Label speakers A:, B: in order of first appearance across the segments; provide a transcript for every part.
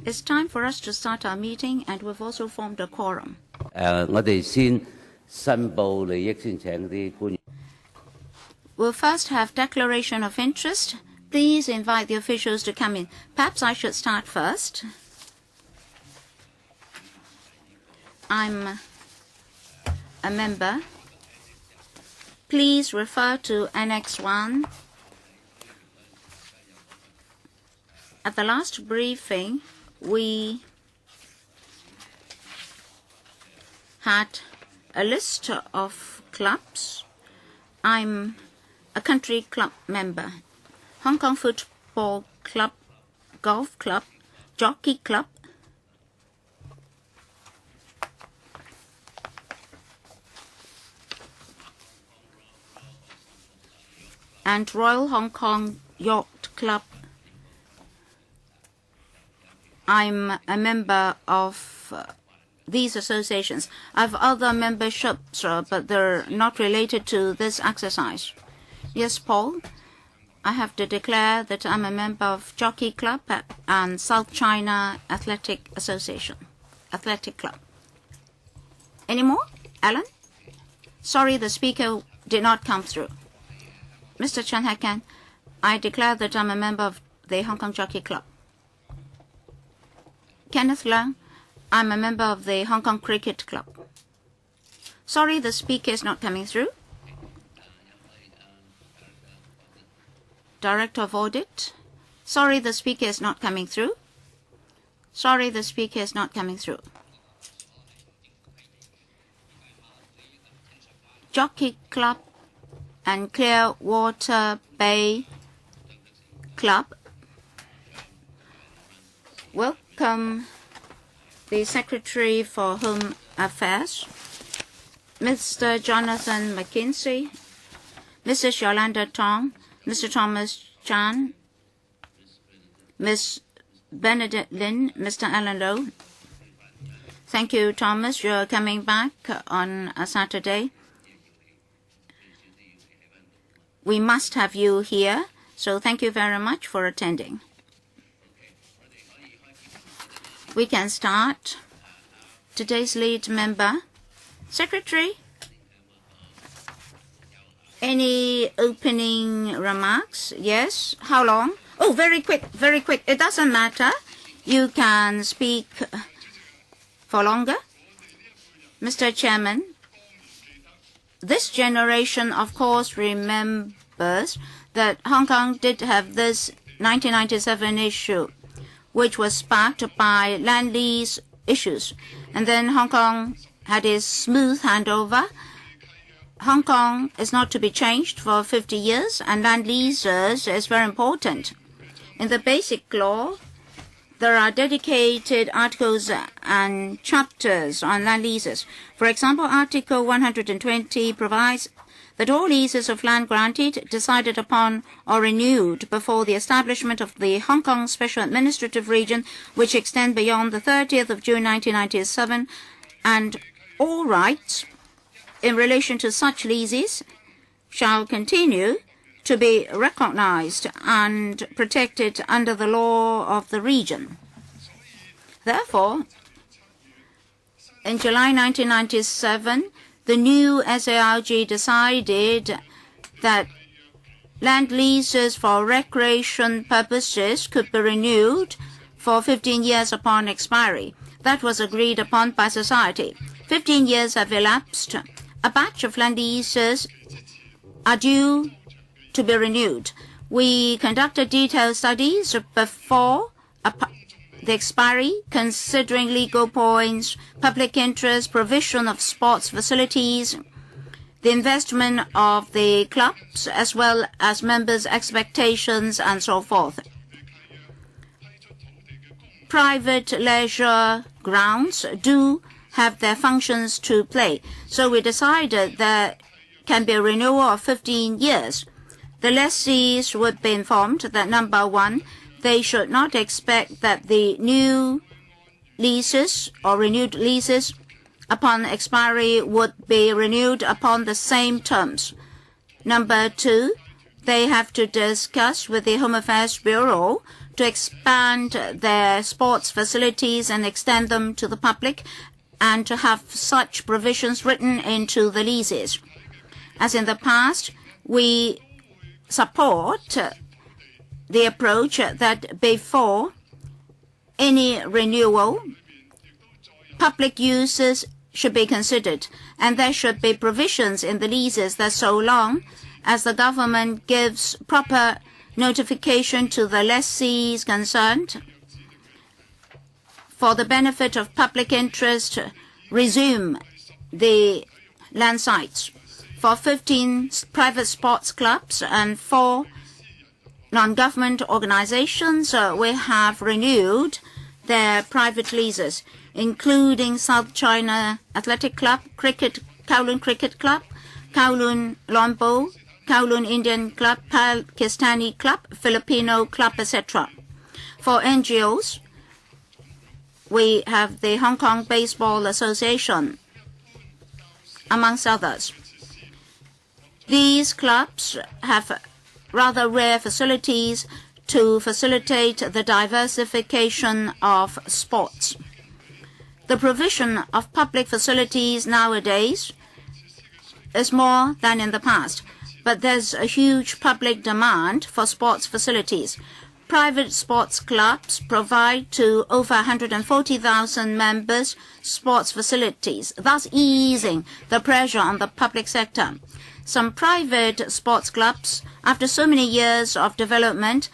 A: It's time for us to start our meeting, and we've also formed a quorum.
B: 我哋先申報利益先請啲官員。
A: We'll first have declaration of interest. Please invite the officials to come in. Perhaps I should start first. I'm a member. Please refer to Annex 1. At the last briefing, we had a list of clubs. I'm a country club member. Hong Kong Football Club, Golf Club, Jockey Club, and Royal Hong Kong Yacht Club. I'm a member of these associations. I have other memberships, but they're not related to this exercise. Yes, Paul, I have to declare that I'm a member of Jockey Club and South China Athletic Association, Athletic Club. Any more? Alan? Sorry, the speaker did not come through. Mr. Chen Hekan, I declare that I'm a member of the Hong Kong Jockey Club. Kenneth Leung, I'm a member of the Hong Kong Cricket Club. Sorry, the speaker is not coming through. Director of Audit. Sorry, the speaker is not coming through. Sorry, the speaker is not coming through. Jockey Club and Clearwater Bay Club. Welcome the Secretary for Home Affairs, Mr. Jonathan McKinsey, Mrs. Yolanda Tong, Mr. Thomas Chan, Ms. Benedict Lin, Mr. Alan Lowe. Thank you, Thomas. You're coming back on a Saturday. We must have you here, so thank you very much for attending. We can start. Today's lead member, Secretary. Any opening remarks? Yes. How long? Oh, very quick, very quick. It doesn't matter. You can speak for longer. Mr. Chairman, this generation, of course, remembers that Hong Kong did have this 1997 issue, which was sparked by land lease issues. And then Hong Kong had a smooth handover. Hong Kong is not to be changed for 50 years, and land leases is very important. In the basic law, there are dedicated articles and chapters on land leases. For example, Article 120 provides that all leases of land granted, decided upon, or renewed before the establishment of the Hong Kong Special Administrative Region, which extend beyond the 30th of June 1997, and all rights in relation to such leases shall continue to be recognized and protected under the law of the region. Therefore, in July 1997, the new SARG decided that land leases for recreation purposes could be renewed for 15 years upon expiry. That was agreed upon by society. 15 years have elapsed. A batch of land leases are due to be renewed. We conducted detailed studies before the expiry, considering legal points, public interest, provision of sports facilities, the investment of the clubs, as well as members' expectations, and so forth. Private leisure grounds do have their functions to play, so we decided there can be a renewal of 15 years. The lessees would be informed that, number one, they should not expect that the new leases or renewed leases upon expiry would be renewed upon the same terms. Number two, they have to discuss with the Home Affairs Bureau to expand their sports facilities and extend them to the public, and to have such provisions written into the leases. As in the past, we support the approach that before any renewal, public uses should be considered, and there should be provisions in the leases that so long as the government gives proper notification to the lessees concerned for the benefit of public interest, resume the land sites. For 15 private sports clubs and 4 non-government organizations, we have renewed their private leases, including South China Athletic Club, Kowloon Cricket Club, Kowloon Lawn Bowl, Kowloon Indian Club, Pakistani Club, Filipino Club, etc. For NGOs, we have the Hong Kong Baseball Association, amongst others. These clubs have rather rare facilities to facilitate the diversification of sports. The provision of public facilities nowadays is more than in the past, but there's a huge public demand for sports facilities. Private sports clubs provide to over 140,000 members sports facilities, thus easing the pressure on the public sector. Some private sports clubs, after so many years of development,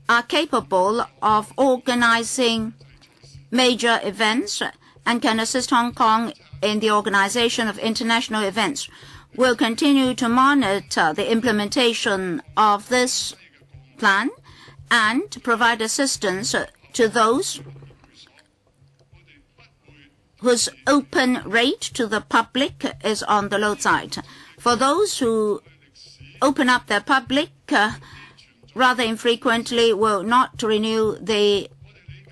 A: are capable of organizing major events and can assist Hong Kong in the organization of international events. We'll continue to monitor the implementation of this plan and provide assistance to those whose open rate to the public is on the low side. For those who open up their public rather infrequently will not renew the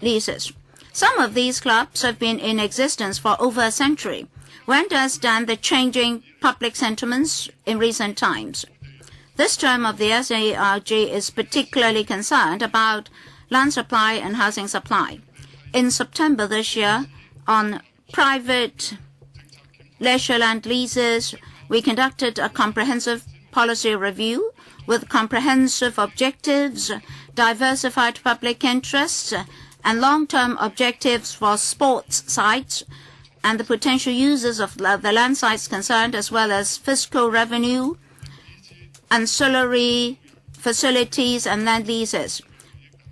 A: leases. Some of these clubs have been in existence for over a century. We understand the changing public sentiments in recent times. This term of the SARG is particularly concerned about land supply and housing supply. In September this year, on private leisure land leases, we conducted a comprehensive policy review with comprehensive objectives, diversified public interests, and long-term objectives for sports sites and the potential users of the land sites concerned, as well as fiscal revenue, ancillary facilities and land leases,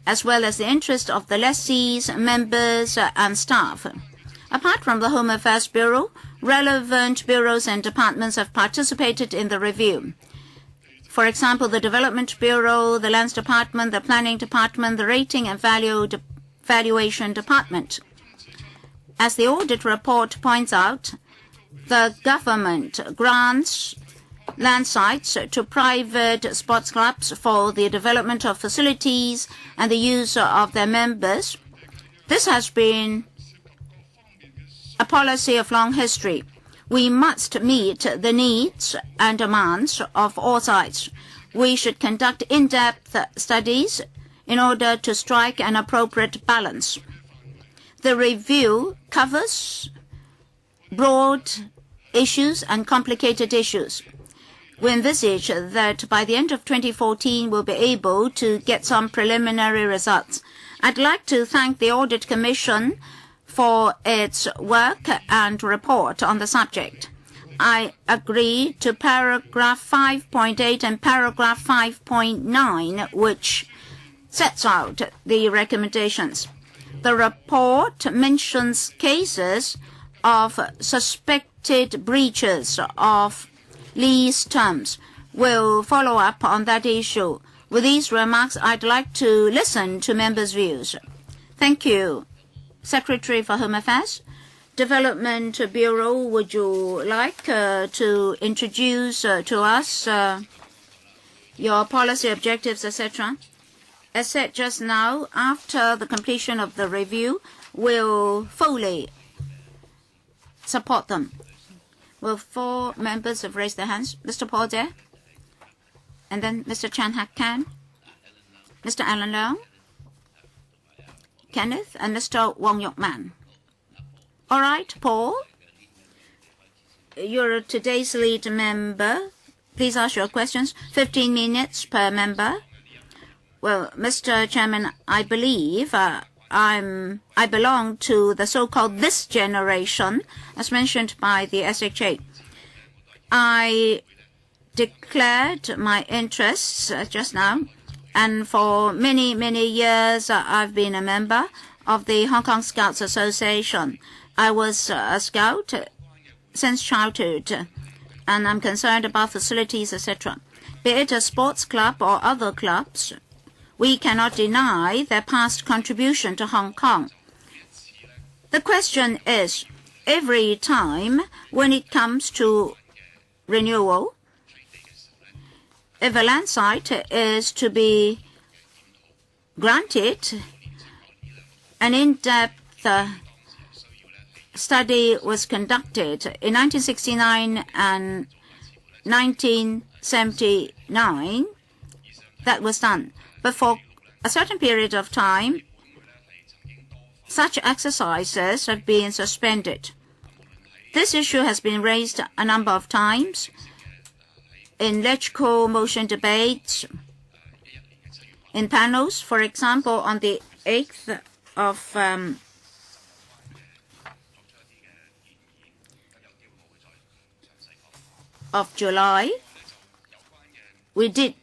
A: as well as the interest of the lessees, members, and staff. Apart from the Home Affairs Bureau, relevant bureaus and departments have participated in the review. For example, the Development Bureau, the Lands Department, the Planning Department, the Rating and Valuation Department. As the audit report points out, the government grants land sites to private sports clubs for the development of facilities and the use of their members. This has been a policy of long history. We must meet the needs and demands of all sides. We should conduct in-depth studies in order to strike an appropriate balance. The review covers broad issues and complicated issues. We envisage that by the end of 2014, we'll be able to get some preliminary results. I'd like to thank the Audit Commission for its work and report on the subject. I agree to paragraph 5.8 and paragraph 5.9, which sets out the recommendations. The report mentions cases of suspected breaches of lease terms. We'll follow up on that issue. With these remarks, I'd like to listen to members' views. Thank you. Secretary for Home Affairs, Development Bureau, would you like to introduce to us your policy objectives, etc.? As said just now, after the completion of the review, we'll fully support them. Will 4 members have raised their hands? Mr. Paul there, and then Mr. Chan Hak Kan, Mr. Alan Leong, Kenneth, and Mr. Wong Yok Man. All right, Paul, you're today's lead member. Please ask your questions. 15 minutes per member. Well, Mr. Chairman, I believe I belong to the so-called this generation, as mentioned by the SHA. I declared my interests just now, and for many, many years I've been a member of the Hong Kong Scouts Association. I was a scout since childhood, and I'm concerned about facilities, etc. Be it a sports club or other clubs, we cannot deny their past contribution to Hong Kong. The question is, every time when it comes to renewal, if a land site is to be granted, an in-depth study was conducted in 1969 and 1979. That was done. But for a certain period of time, such exercises have been suspended. This issue has been raised a number of times in LegCo motion debates, in panels. For example, on the 8th of July, we did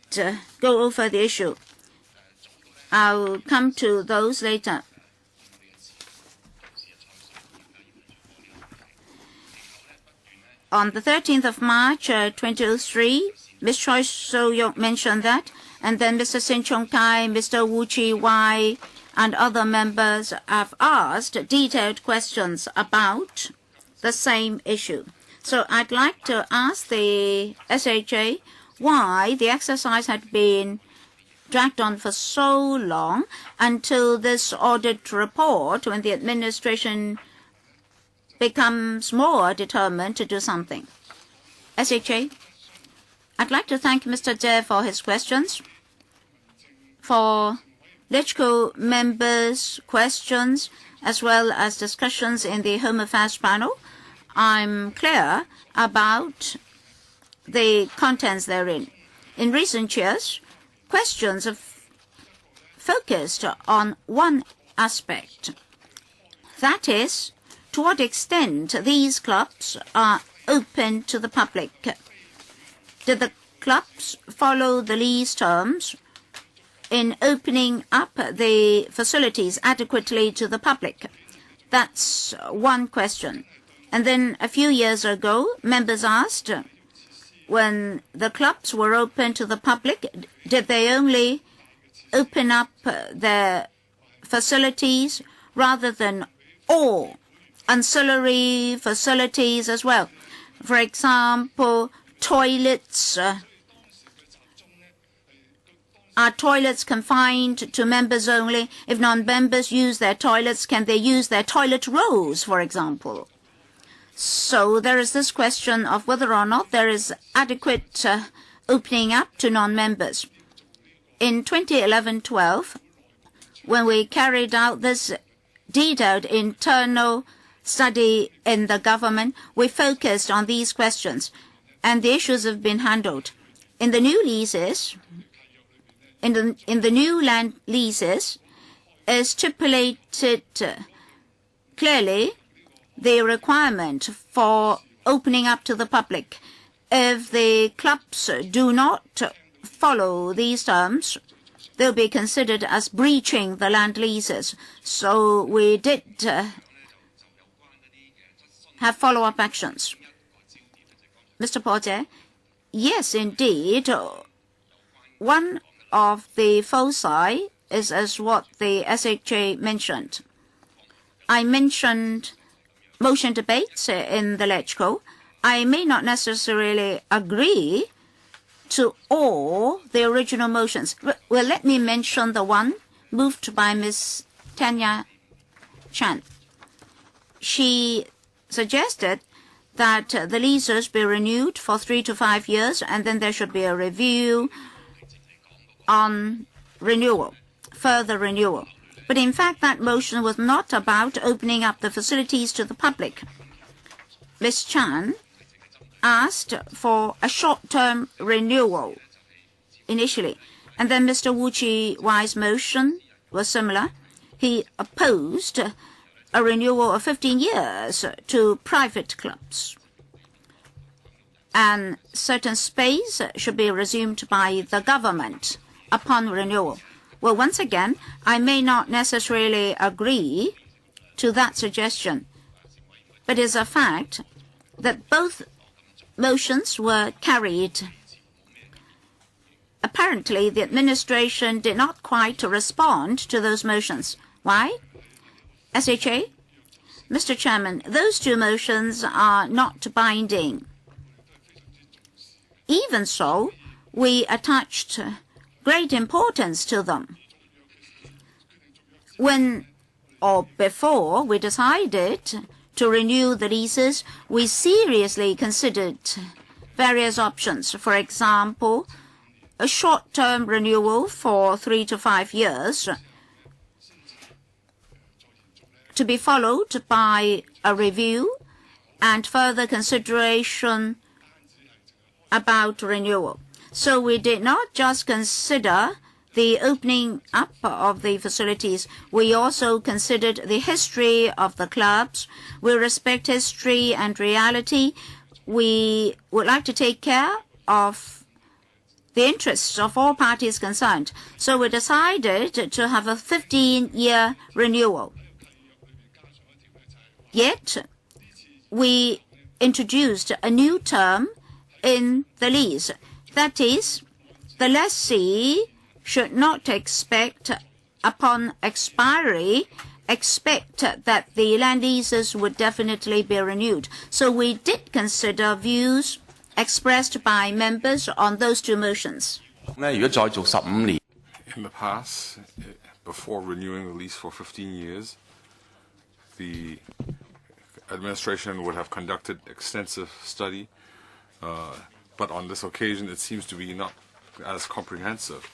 A: go over the issue. I'll come to those later. On the 13th of March 2003, Ms. Choi So-young mentioned that, and then Mr. Sin Chung Kai, Mr. Wu Chi-wai, and other members have asked detailed questions about the same issue. So I'd like to ask the SHA why the exercise had been dragged on for so long until this audit report, when the administration becomes more determined to do something. SHA, I'd like to thank Mr. Jie for his questions. For LegCo members' questions, as well as discussions in the Home Affairs panel, I'm clear about the contents therein. In recent years, questions have focused on one aspect. That is, to what extent these clubs are open to the public. Did the clubs follow the lease terms in opening up the facilities adequately to the public? That's one question. And then a few years ago, members asked, when the clubs were open to the public, did they only open up their facilities rather than all ancillary facilities as well? For example, toilets. Are toilets confined to members only? If non-members use their toilets, can they use their toilet rolls, for example? So there is this question of whether or not there is adequate opening up to non-members. In 2011-12, when we carried out this detailed internal study in the government, we focused on these questions, and the issues have been handled. In the new leases, in the new land leases, is stipulated clearly the requirement for opening up to the public. If the clubs do not follow these terms, they'll be considered as breaching the land leases. So we did have follow-up actions. Mr. Porter, yes, indeed. One of the foci is as what the SHA mentioned. I mentioned motion debates in the LegCo. I may not necessarily agree to all the original motions. Well, let me mention the one moved by Ms. Tanya Chan. She suggested that the leases be renewed for 3 to 5 years, and then there should be a review on renewal, further renewal. But in fact, that motion was not about opening up the facilities to the public. Ms. Chan asked for a short-term renewal initially. And then Mr. Wu Chi-wai's motion was similar. He opposed a renewal of 15 years to private clubs. And certain space should be resumed by the government upon renewal. Well, once again, I may not necessarily agree to that suggestion, but it's a fact that both motions were carried. Apparently, the administration did not quite respond to those motions. Why? SHA? Mr. Chairman, those two motions are not binding. Even so, we attached great importance to them. When or before we decided to renew the leases, we seriously considered various options. For example, a short-term renewal for 3 to 5 years, to be followed by a review and further consideration about renewal. So we did not just consider the opening up of the facilities. We also considered the history of the clubs. We respect history and reality. We would like to take care of the interests of all parties concerned. So we decided to have a 15-year renewal. Yet, we introduced a new term in the lease. That is, the lessee should not expect upon expiry that the land leases would definitely be renewed. So we did consider views expressed by members on those two motions.
C: In the past, before renewing the lease for 15 years, the administration would have conducted extensive study, but on this occasion it seems to be not as comprehensive.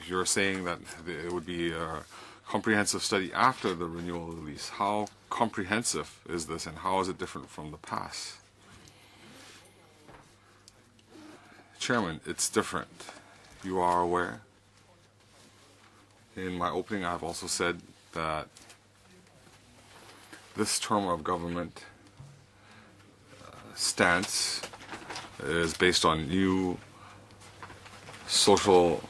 C: You're saying that it would be a comprehensive study after the renewal of the lease. How comprehensive is this, and how is it different from the past? Chairman, it's different. You are aware. In my opening, I've also said that this term of government stance is based on new social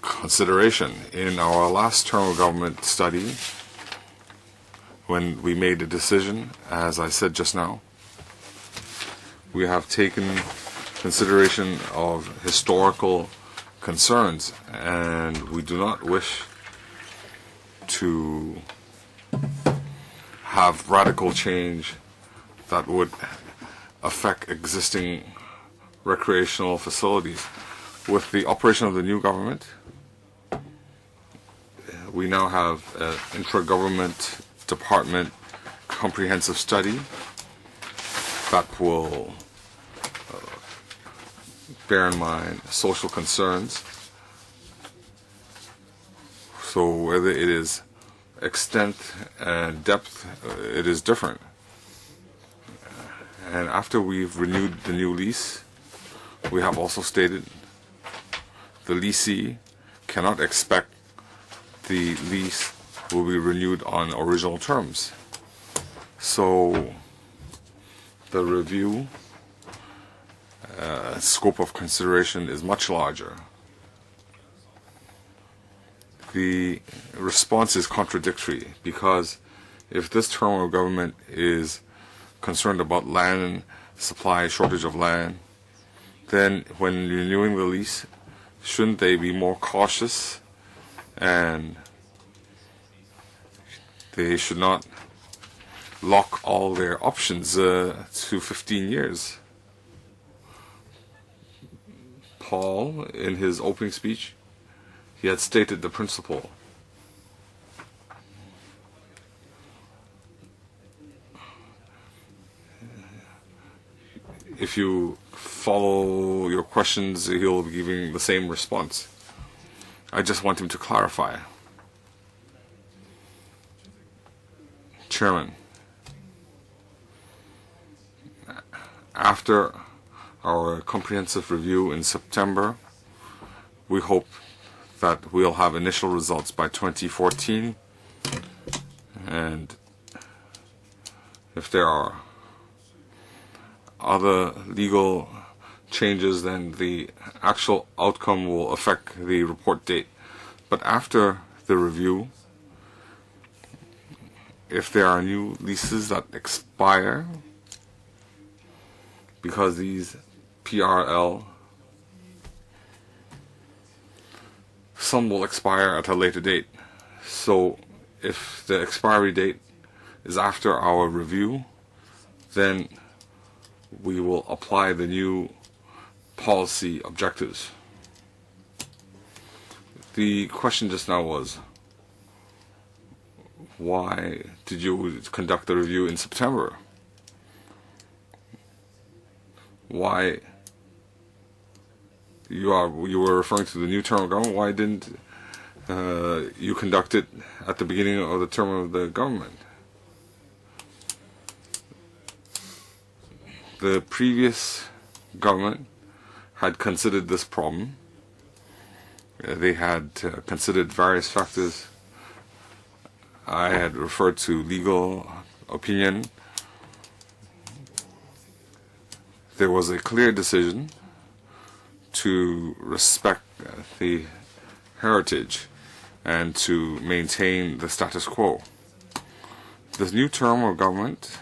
C: consideration. In our last term of government study, when we made a decision, as I said just now, we have taken consideration of historical concerns, and we do not wish to have radical change that would affect existing recreational facilities. With the operation of the new government, we now have an intra-government department comprehensive study that will bear in mind social concerns. So whether it is extent and depth, it is different. And after we've renewed the new lease, we have also stated the leasee cannot expect the lease will be renewed on original terms. So the review scope of consideration is much larger. The response is contradictory, because if this term of government is concerned about land supply, shortage of land, then when renewing the lease, shouldn't they be more cautious, and they should not lock all their options to 15 years? Paul, in his opening speech, he had stated the principle. If you follow your questions, he'll be giving the same response. I just want him to clarify. Chairman, after our comprehensive review in September, we hope that we'll have initial results by 2014, and if there are other legal changes, then the actual outcome will affect the report date. But after the review, if there are new leases that expire, because these PRL, some will expire at a later date. So if the expiry date is after our review, then we will apply the new policy objectives. The question just now was, why did you conduct the review in September? Why you were referring to the new term of government? Why didn't you conduct it at the beginning of the term of the government? The previous government had considered this problem. They had considered various factors. I had referred to legal opinion. There was a clear decision to respect the heritage and to maintain the status quo. This new term of government,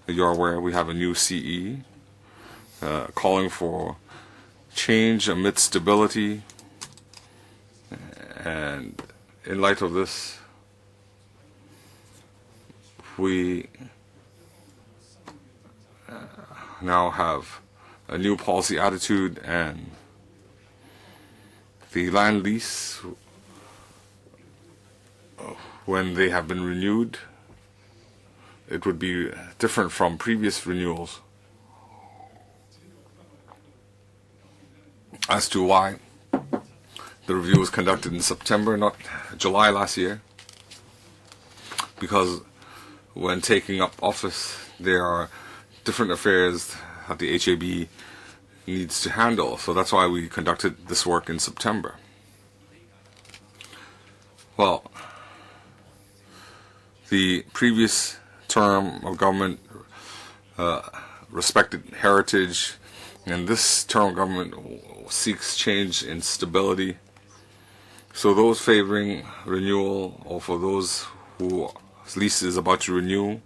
C: you're aware we have a new CE calling for change amid stability, and in light of this, we now have a new policy attitude, and the land lease, when they have been renewed, it would be different from previous renewals. As to why the review was conducted in September, not July last year, because when taking up office, there are different affairs that the HAB needs to handle. So that's why we conducted this work in September. Well, the previous term of government respected heritage, and this term of government seeks change in stability. So those favoring renewal, or for those whose lease is about to renew,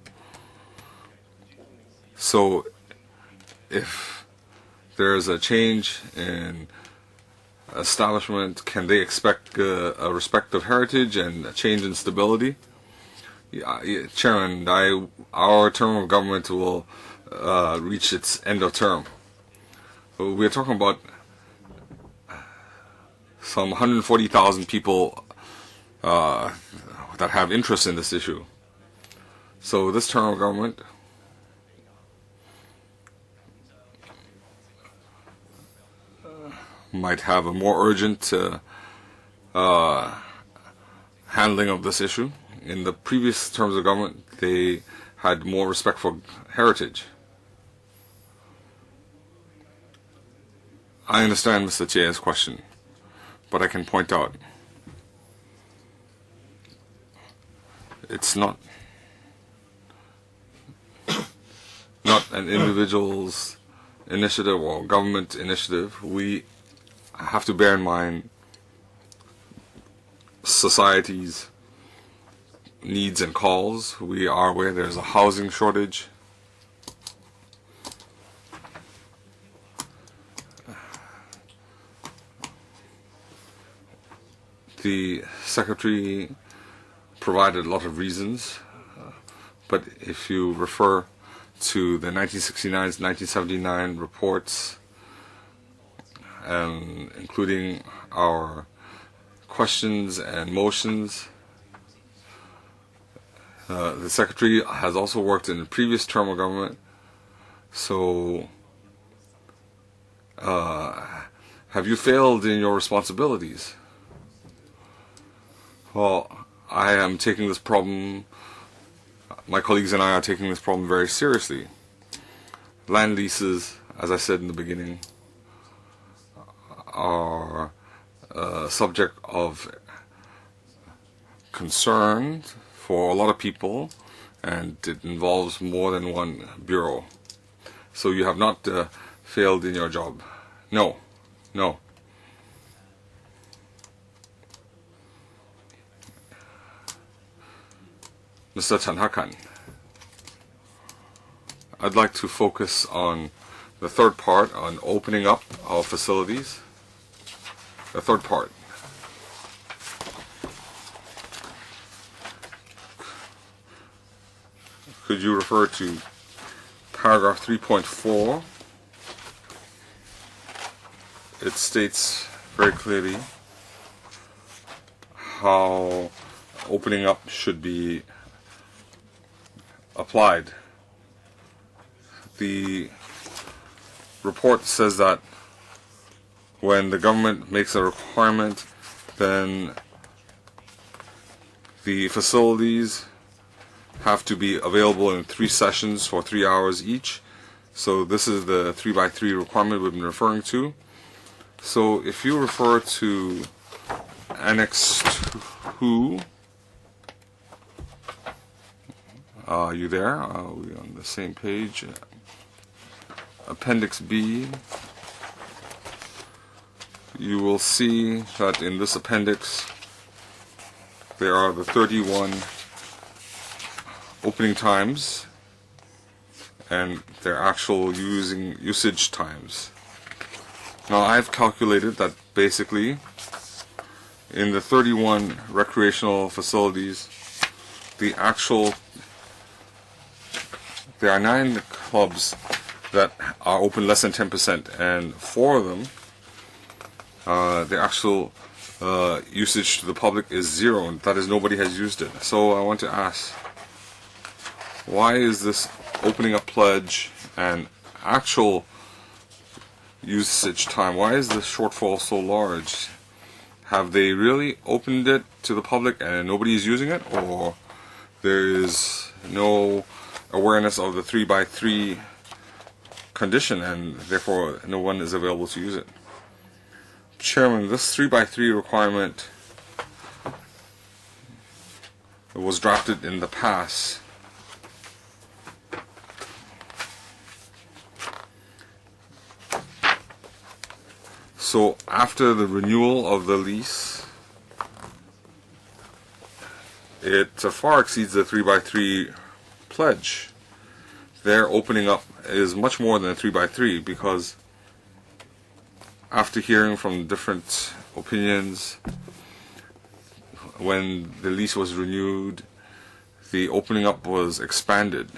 C: so if there is a change in establishment, can they expect a respect of heritage and a change in stability? Yeah, Chairman, our term of government will reach its end of term. We're talking about some 140,000 people that have interest in this issue. So this term of government might have a more urgent handling of this issue. In the previous terms of government, they had more respect for heritage. I understand Mr. Chair's question, but I can point out it's not an individual's initiative or government initiative. We have to bear in mind society's needs and calls. We are aware there's a housing shortage. The Secretary provided a lot of reasons, but if you refer to the 1969 1979 reports, including our questions and motions, the Secretary has also worked in the previous term of government, so have you failed in your responsibilities? Well, I am taking this problem, my colleagues and I are taking this problem very seriously. Land leases, as I said in the beginning, are a subject of concern for a lot of people, and it involves more than one bureau. So you have not failed in your job. No, no. Mr. Tanhakan, I'd like to focus on the third part, on opening up our facilities. The third part. Could you refer to paragraph 3.4? It states very clearly how opening up should be applied. The report says that when the government makes a requirement, then the facilities have to be available in 3 sessions for 3 hours each. So this is the 3x3 requirement we've been referring to. So if you refer to Annex 2, are you there? Are we on the same page? Appendix B. You will see that in this appendix there are the 31 opening times and their actual usage times. Now I've calculated that basically in the 31 recreational facilities, there are 9 clubs that are open less than 10%, and 4 of them, the actual usage to the public is 0, and that is nobody has used it. So I want to ask, why is this opening up pledge and actual usage time, why is the shortfall so large? Have they really opened it to the public and nobody is using it, or there is no awareness of the 3x3 condition and therefore no one is available to use it? Chairman, this 3x3 requirement was drafted in the past. So after the renewal of the lease, it far exceeds the 3x3 pledge. Their opening up is much more than a 3x3, because after hearing from different opinions, when the lease was renewed, the opening up was expanded.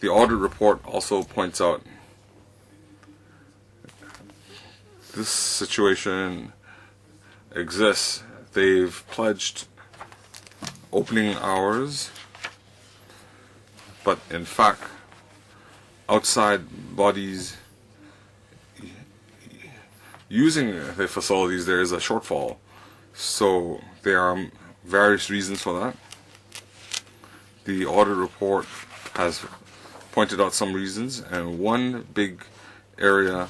C: The audit report also points out this situation exists. They've pledged opening hours, but in fact, outside bodies using the facilities, there is a shortfall. So there are various reasons for that. The audit report has pointed out some reasons, and one big area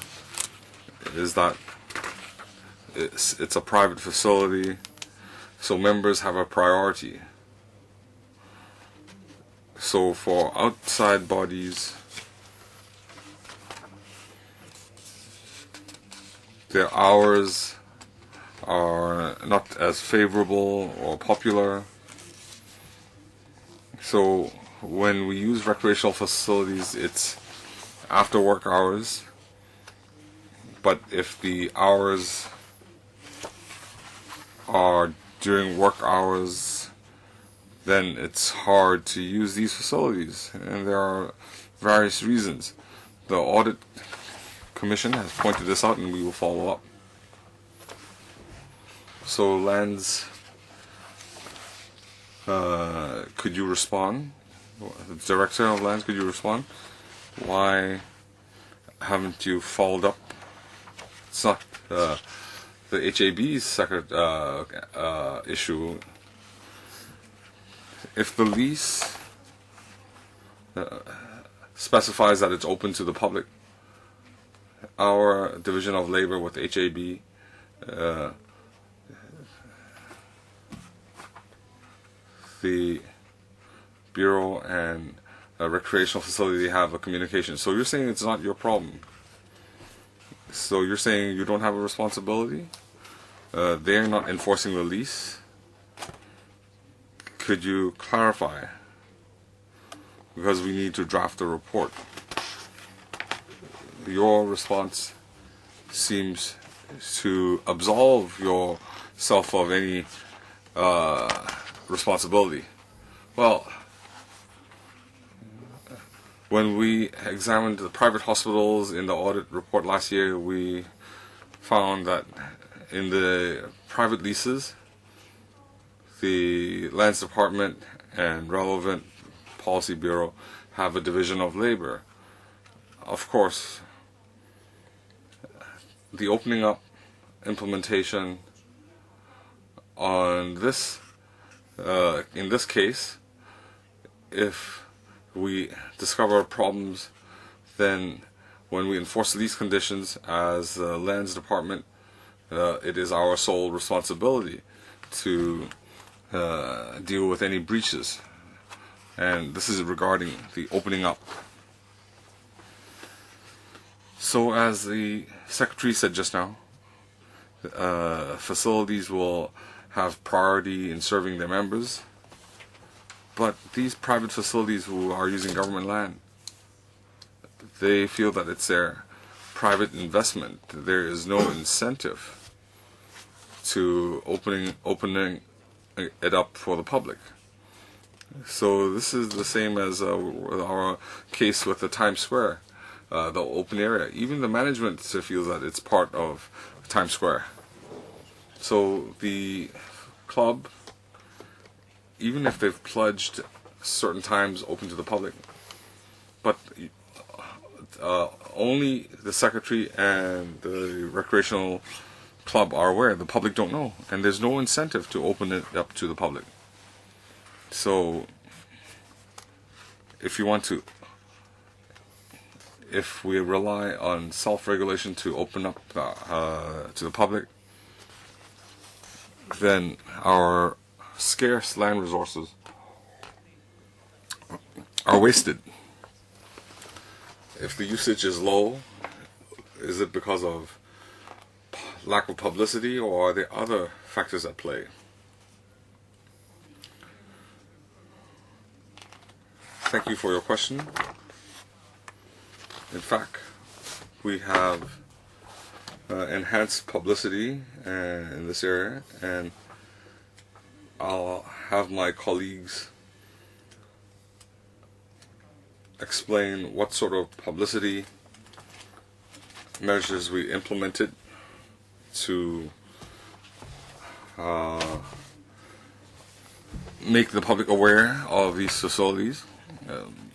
C: is that it's a private facility, so members have a priority. So for outside bodies, their hours are not as favorable or popular. So when we use recreational facilities, it's after work hours. But if the hours are during work hours, then it's hard to use these facilities, and there are various reasons. The Audit Commission has pointed this out, and we will follow up. So Lands, could you respond? The Director of Lands, could you respond? Why haven't you followed up? It's not the HAB's issue. If the lease specifies that it's open to the public, our division of labor with HAB the Bureau and recreational facility have a communication. So you're saying it's not your problem. So you're saying you don't have a responsibility? They're not enforcing the lease? Could you clarify? Because we need to draft a report. Your response seems to absolve yourself of any responsibility. Well, when we examined the private hospitals in the audit report last year, we found that in the private leases, the Lands Department and relevant Policy Bureau have a division of labor. Of course, the opening up implementation on this, in this case, if we discover problems, then when we enforce these conditions as the Lands Department, it is our sole responsibility to deal with any breaches. And this is regarding the opening up. So as the Secretary said just now, facilities will have priority in serving their members, but these private facilities who are using government land, they feel that it's their private investment. There is no incentive to opening it up for the public. So this is the same as our case with the Times Square, the open area. Even the management feels that it's part of Times Square. So the club, even if they've pledged certain times open to the public, but only the Secretary and the recreational club are aware. The public don't know, and there's no incentive to open it up to the public. So if you want to, if we rely on self-regulation to open up to the public, then our scarce land resources are wasted. If the usage is low, is it because of lack of publicity, or are there other factors at play? Thank you for your question. In fact, we have enhanced publicity in this area, and I'll have my colleagues explain what sort of publicity measures we implemented to make the public aware of these facilities.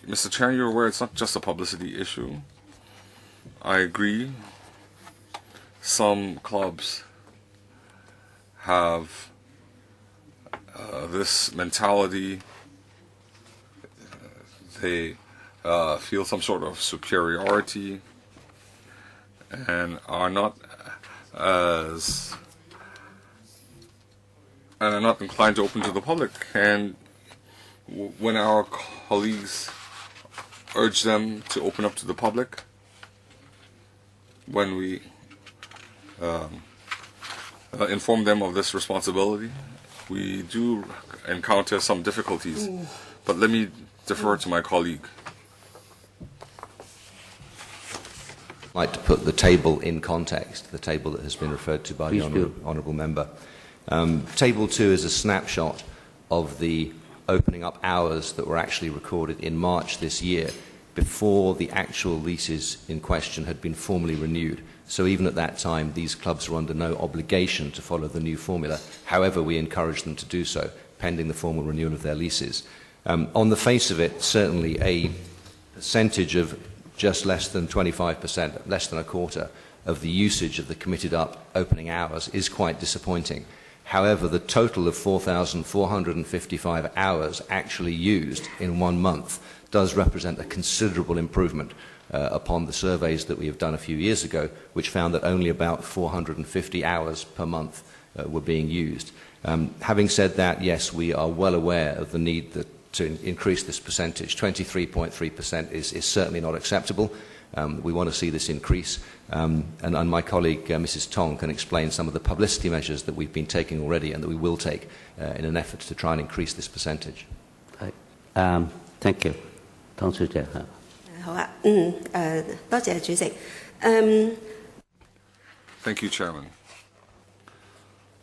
C: Mr. Chair, you're aware it's not just a publicity issue. I agree. Some clubs have this mentality. They feel some sort of superiority and are not inclined to open to the public. And when our colleagues urge them to open up to the public, when we inform them of this responsibility, we do encounter some difficulties. But let me defer to my colleague.
D: I'd like to put the table in context, the table that has been referred to by the Honourable Member. Table 2 is a snapshot of the opening up hours that were actually recorded in March this year, before the actual leases in question had been formally renewed. So even at that time, these clubs were under no obligation to follow the new formula. However, we encouraged them to do so, pending the formal renewal of their leases. On the face of it, certainly a percentage of just less than 25%, less than a quarter of the usage of the committed up opening hours is quite disappointing. However, the total of 4,455 hours actually used in 1 month does represent a considerable improvement upon the surveys that we have done a few years ago, which found that only about 450 hours per month were being used. Having said that, yes, we are well aware of the need to increase this percentage. 23.3% is certainly not acceptable. We want to see this increase, and my colleague Mrs. Tong can explain some of the publicity measures that we've been taking already and that we will take in an effort to try and increase this percentage.
B: Thank you. 湯小姐。
E: 好啊，多謝主席。
C: Thank you, Chairman.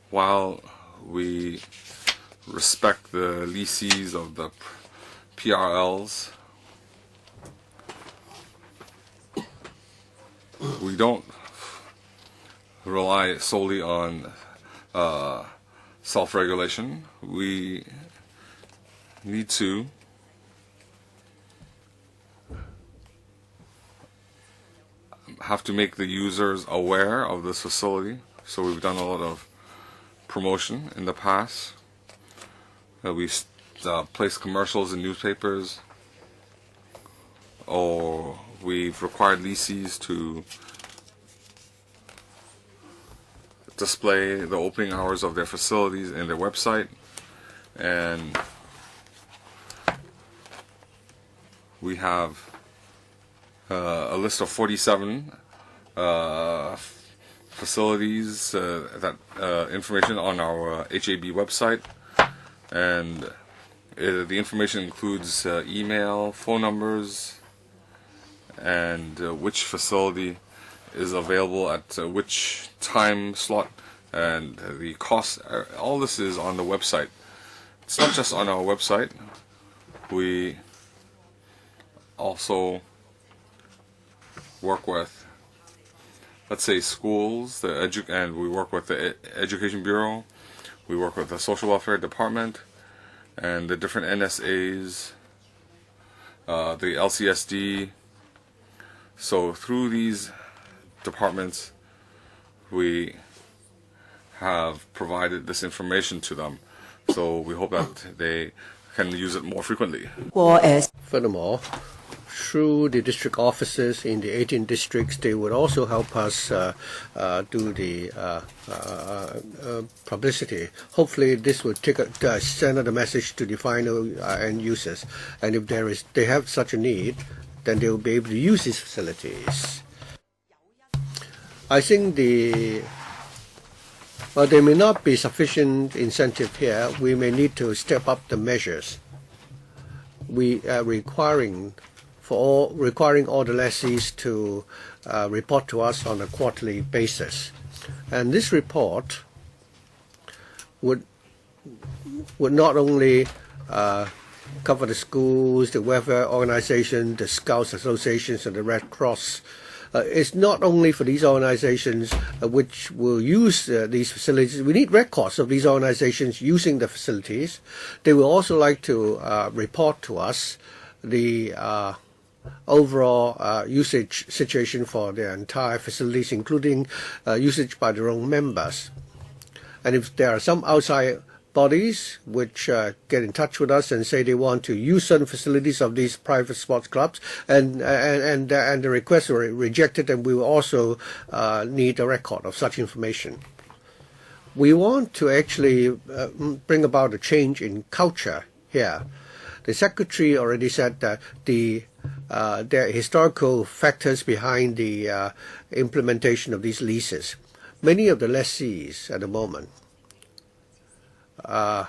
C: While we respect the leases of the PRLs, we don't rely solely on self-regulation. We need to have to make the users aware of this facility. So we've done a lot of promotion in the past. We've placed commercials in newspapers, or we've required lessees to display the opening hours of their facilities in their website, and we have a list of 47 facilities, that information on our HAB website, and the information includes email, phone numbers, and which facility is available at which time slot, and the cost. All this is on the website. It's not just on our website. We also work with, let's say, schools, and we work with the Education Bureau, we work with the Social Welfare Department, and the different NSAs, the LCSD. So through these departments, we have provided this information to them. So we hope that they can use it more frequently.
F: Furthermore, through the district offices in the 18 districts, they would also help us do the publicity. Hopefully, this would send out a message to the final end users, and if they have such a need, then they will be able to use these facilities. I think there may not be sufficient incentive here. We may need to step up the measures. We are requiring all the lessees to report to us on a quarterly basis, and this report would not only cover the schools, the welfare organization, the Scouts associations, and the Red Cross. It's not only for these organizations which will use these facilities. We need records of these organizations using the facilities. They will also like to report to us the overall usage situation for their entire facilities, including usage by their own members. And if there are some outside bodies which get in touch with us and say they want to use certain facilities of these private sports clubs, and the requests were rejected, and we will also need a record of such information. We want to actually bring about a change in culture here. The Secretary already said that there are historical factors behind the implementation of these leases. Many of the lessees at the moment, I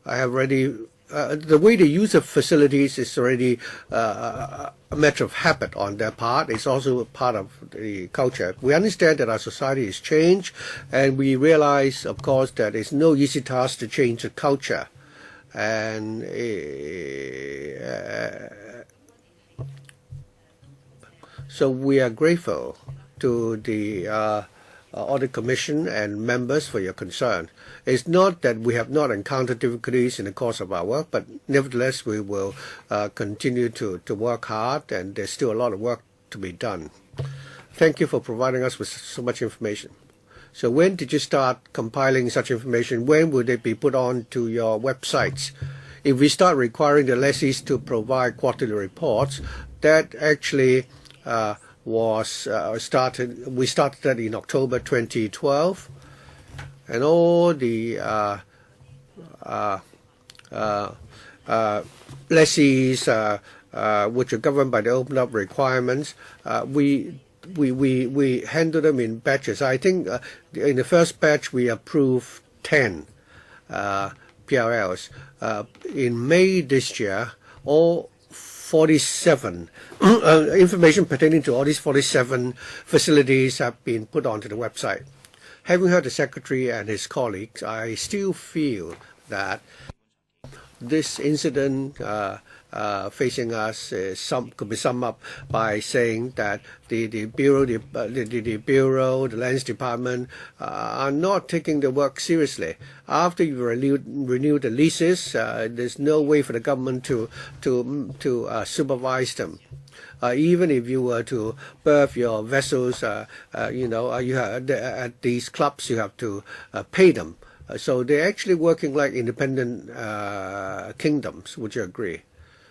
F: have already, the way they use the facilities is already a matter of habit on their part. It's also part of the culture. We understand that our society has changed, and we realize, of course, that it's no easy task to change the culture. And so we are grateful to the Audit Commission and members for your concern. It's not that we have not encountered difficulties in the course of our work, but nevertheless we will continue to work hard, and there's still a lot of work to be done. Thank you for providing us with so much information. So when did you start compiling such information? When would it be put on to your websites? If we start requiring the lessees to provide quarterly reports, that actually we started that in October 2012, and all the lessees which are governed by the open up requirements, we handle them in batches. I think in the first batch we approved 10 PRLs. In May this year, all 47 information pertaining to all these 47 facilities have been put onto the website. Having heard the Secretary and his colleagues, I still feel that this incident facing us could be summed up by saying that the Bureau, the Lands Department are not taking the work seriously. After you renew the leases, there's no way for the government to supervise them. Even if you were to berth your vessels, at these clubs, you have to pay them. So they're actually working like independent kingdoms. Would you agree?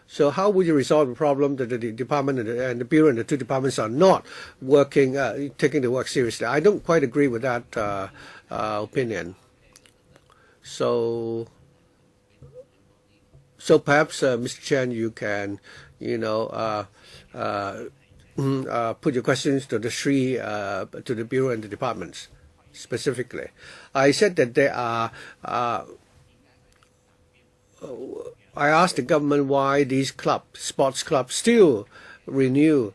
F: So how would you resolve the problem that the department and the Bureau and the two departments are not working, taking the work seriously? I don't quite agree with that opinion. So perhaps, Mr. Chen, you can, put your questions to the Bureau and the departments specifically. I said that there are. I asked the government why these sports clubs, still renew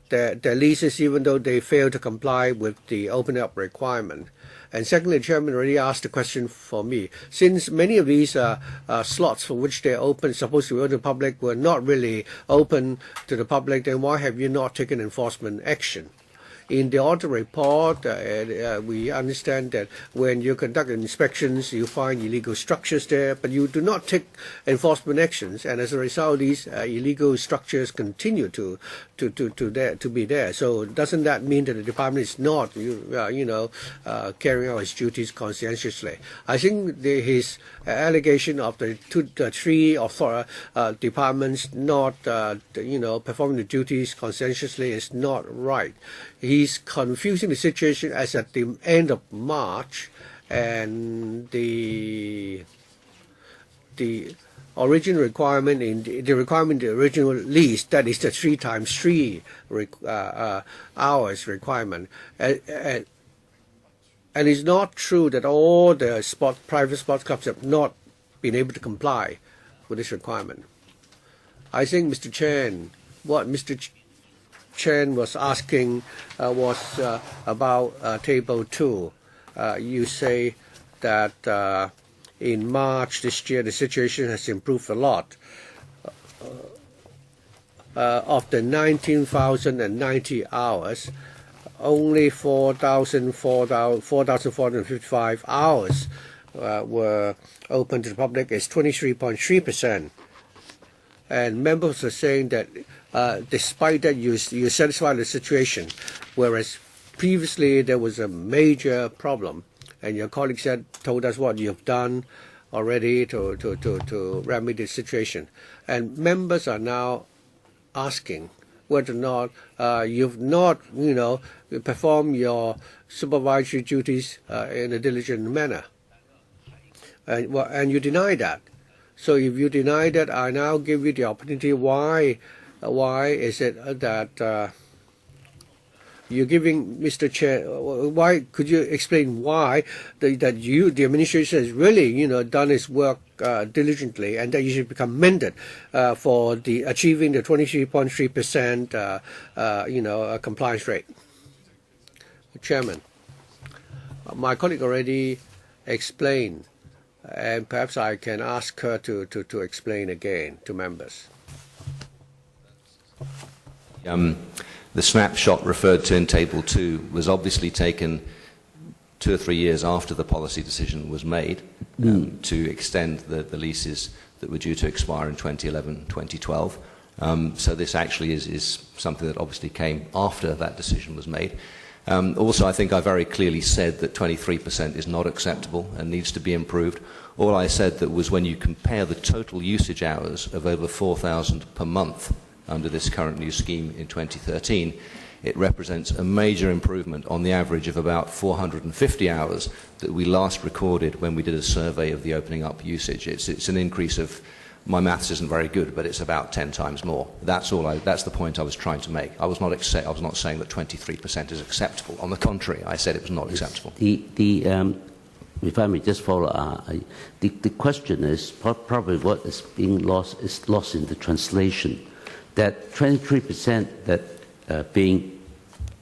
F: their leases even though they fail to comply with the open up requirement. And secondly, the chairman already asked the question for me. Since many of these slots for which they're open, supposed to be open to the public, were not really open to the public, then why have you not taken enforcement action? In the audit report, we understand that when you conduct inspections, you find illegal structures there, but you do not take enforcement actions, and as a result, these illegal structures continue to be there. So doesn't that mean that the department is not, carrying out its duties conscientiously? I think his allegation of the three departments not, performing the duties conscientiously is not right. He's confusing the situation as at the end of March, and the original requirement in the original lease, that is the 3 times 3 hours requirement. And it's not true that all the private sports clubs have not been able to comply with this requirement. I think, Mr. Chen, what Mr. Chen was asking was about Table 2. You say that in March this year the situation has improved a lot. Of the 19,090 hours, only 4,455 hours were open to the public. It's 23.3%. And members are saying that despite that, you're satisfied with the situation, whereas previously there was a major problem, and your colleague told us what you've done already to remedy the situation. And members are now asking whether or not you've not, performed your supervisory duties in a diligent manner. And you deny that. So if you deny that, I now give you the opportunity. Why is it that you're giving Mr. Chair? Why could you explain why the administration has really done its work diligently, and that you should be commended for achieving the 23.3% compliance rate? Chairman, my colleague already explained, and perhaps I can ask her to explain again to members.
D: The snapshot referred to in Table 2 was obviously taken 2 or 3 years after the policy decision was made to extend the leases that were due to expire in 2011, 2012. So this actually is something that obviously came after that decision was made. Also, I think I very clearly said that 23% is not acceptable and needs to be improved. All I said that was when you compare the total usage hours of over 4,000 per month under this current new scheme in 2013, it represents a major improvement on the average of about 450 hours that we last recorded when we did a survey of the opening up usage. It's an increase of, my maths isn't very good, but it's about 10 times more. That's the point I was trying to make. I was not saying that 23% is acceptable. On the contrary, I said it was not acceptable.
B: If I may just follow, the question is probably what is being lost is lost in the translation. That 23% that being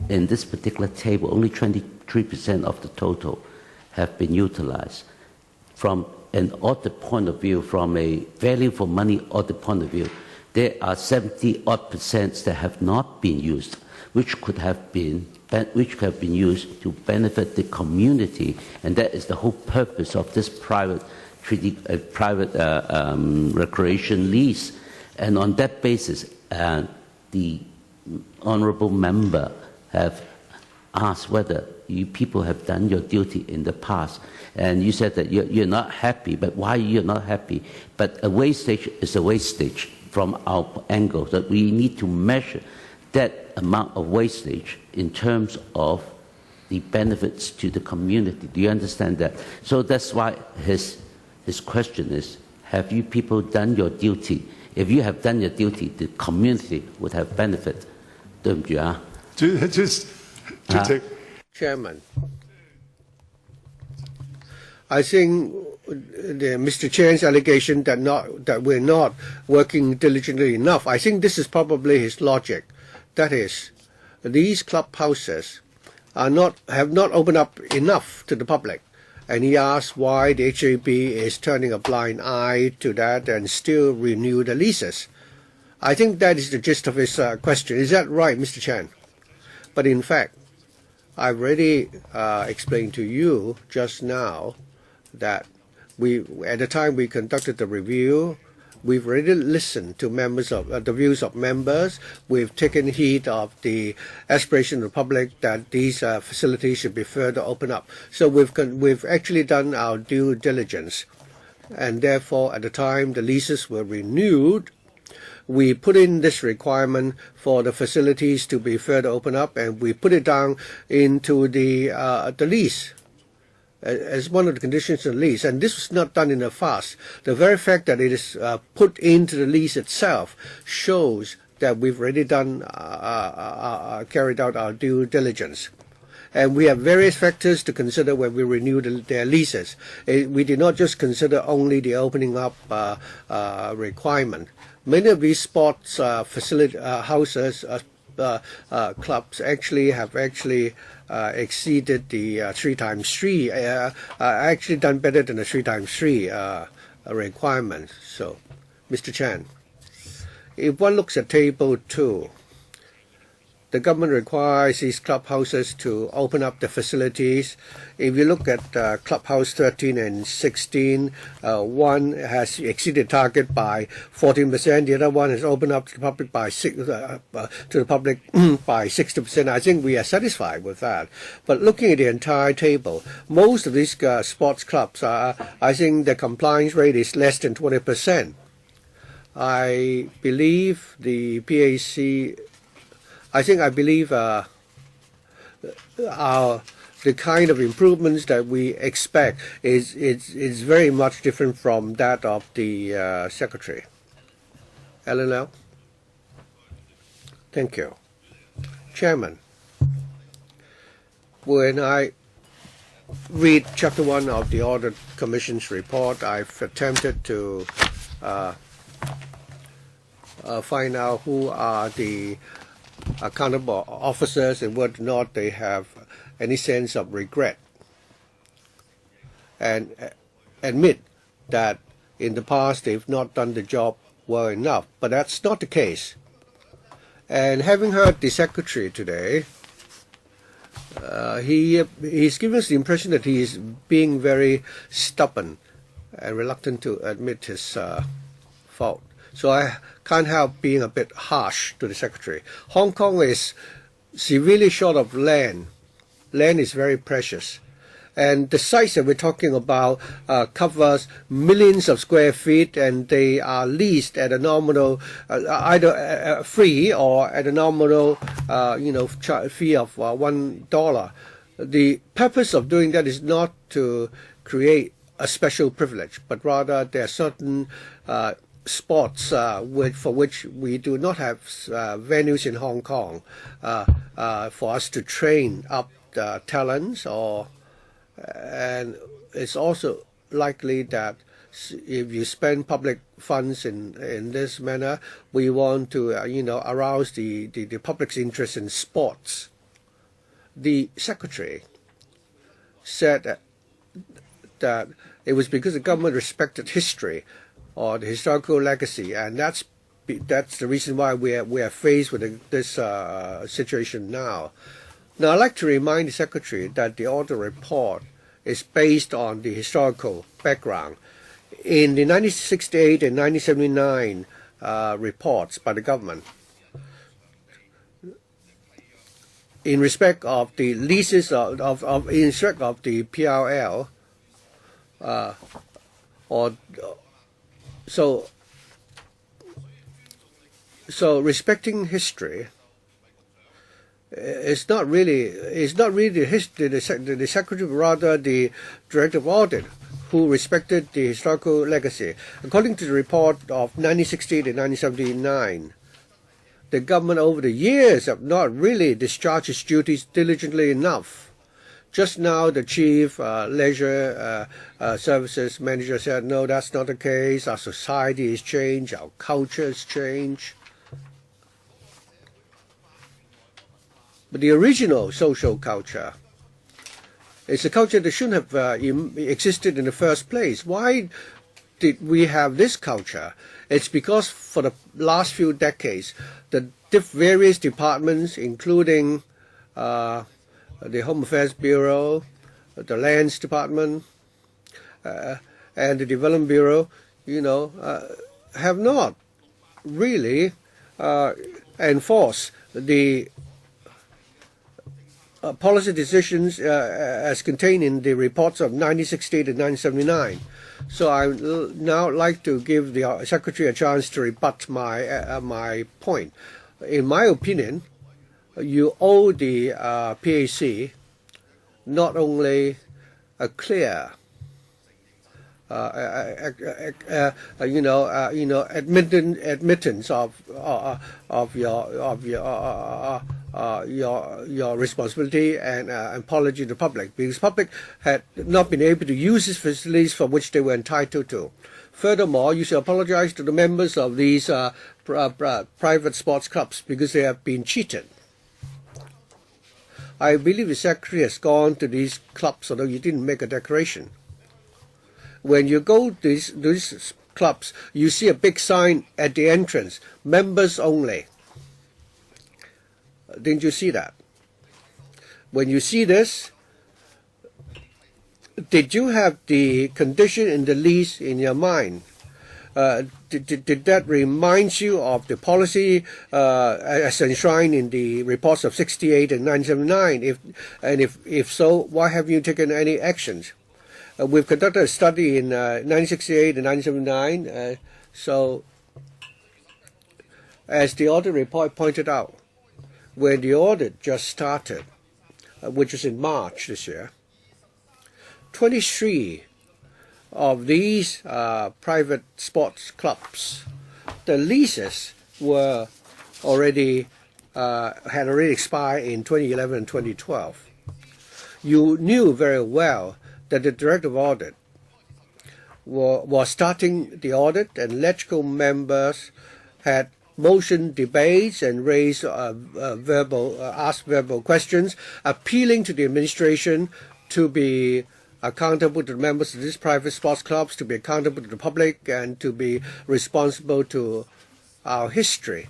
B: in this particular table, only 23% of the total have been utilized. From an audit point of view, from a value for money audit point of view, there are 70% that have not been used, which could have been used to benefit the community, and that is the whole purpose of this private recreation lease. And on that basis, the honourable member have asked whether you people have done your duty in the past, and you said that you're not happy. But why you're not happy? But a wastage is a wastage from our angle, that we need to measure that amount of wastage in terms of the benefits to the community. Do you understand that? So that's why his question is, have you people done your duty? If you have done your duty, the community would have benefit.
F: Chairman, I think Mr. Chan's allegation that we're not working diligently enough, I think this is probably his logic. That is, these clubhouses have not opened up enough to the public. And he asked why the HAB is turning a blind eye to that and still renew the leases. I think that is the gist of his question. Is that right, Mr. Chan? But in fact, I've already explained to you just now that at the time we conducted the review, we've already listened to members of the views of members. We've taken heed of the aspiration of the public that these facilities should be further opened up. So we've actually done our due diligence, and therefore, at the time the leases were renewed, we put in this requirement for the facilities to be further opened up, and we put it down into the lease as one of the conditions of the lease. And this was not done in a fuss. The very fact that it is put into the lease itself shows that we've already done carried out our due diligence. And we have various factors to consider when we renew their leases. We did not just consider only the opening up requirement. Many of these sports houses, clubs have exceeded the 3x3, actually done better than the 3x3 requirement. So, Mr. Chan, if one looks at Table 2, the government requires these clubhouses to open up the facilities. If you look at Clubhouse 13 and 16, one has exceeded target by 14%. The other one has opened up to the public by 60%. I think we are satisfied with that. But looking at the entire table, most of these sports clubs, I think the compliance rate is less than 20%. I believe the PAC. I believe the kind of improvements that we expect is very much different from that of the Secretary. Alan Lau. Thank you. Chairman, when I read Chapter 1 of the Audit Commission's report, I've attempted to find out who are the accountable officers and whether or not they have any sense of regret, and admit that in the past they've not done the job well enough. But that's not the case. And having heard the Secretary today, he's given us the impression that he is being very stubborn and reluctant to admit his fault. So I can't help being a bit harsh to the Secretary. Hong Kong is severely short of land. Land is very precious. And the sites that we're talking about covers millions of square feet, and they are leased at a nominal, either free or at a nominal, fee of $1. The purpose of doing that is not to create a special privilege, but rather there are certain sports for which we do not have venues in Hong Kong for us to train up talents, and it's also likely that if you spend public funds in this manner, we want to arouse the public's interest in sports. The Secretary said that it was because the government respected history or the historical legacy, and that's the reason why we are faced with this situation now. Now, I'd like to remind the Secretary that the audit report is based on the historical background. In the 1968 and 1979 reports by the government, in respect of the leases in respect of the PRL, so respecting history. It's not really the Secretary, but rather the Director of Audit, who respected the historical legacy. According to the report of 1968 and 1979, the government over the years have not really discharged its duties diligently enough. Just now, the Chief Leisure Services Manager said, no, that's not the case. Our society has changed. Our culture has changed. But the original social culture is a culture that shouldn't have existed in the first place. Why did we have this culture? It's because for the last few decades, the various departments, including the Home Affairs Bureau, the Lands Department, and the Development Bureau, have not really enforced the policy decisions as contained in the reports of 1968 and 1979. So I would now like to give the Secretary a chance to rebut my point. In my opinion, you owe the PAC not only a clear admittance of your responsibility and apology to the public, because the public had not been able to use these facilities for which they were entitled to. Furthermore, you should apologize to the members of these private sports clubs because they have been cheated. I believe the Secretary has gone to these clubs, although you didn't make a declaration. When you go to these clubs, you see a big sign at the entrance, members only. Didn't you see that? When you see this, did you have the condition in the lease in your mind? Did that remind you of the policy as enshrined in the reports of 68 and 1979? If so, why haven't you taken any actions? We've conducted a study in 1968 and 1979. So, as the audit report pointed out, when the audit just started, which was in March this year, 23 of these private sports clubs, the leases were already had already expired in 2011 and 2012. You knew very well that the Director of Audit was starting the audit, and LegCo members had motion debates and raised asked verbal questions, appealing to the administration to be accountable to the members of these private sports clubs, to be accountable to the public, and to be responsible to our history.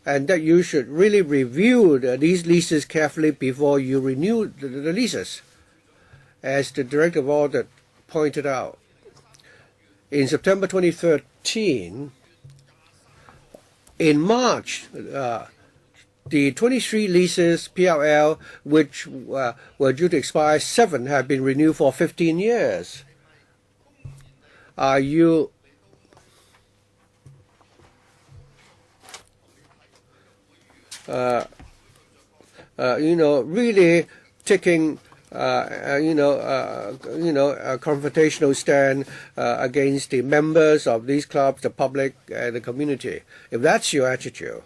F: and that you should really review these leases carefully before you renew the leases. As the Director of Audit pointed out, in September 2013, in March, the 23 leases PLL which were due to expire, 7 have been renewed for 15 years. Are you really taking a confrontational stand against the members of these clubs, the public, and the community? If that's your attitude,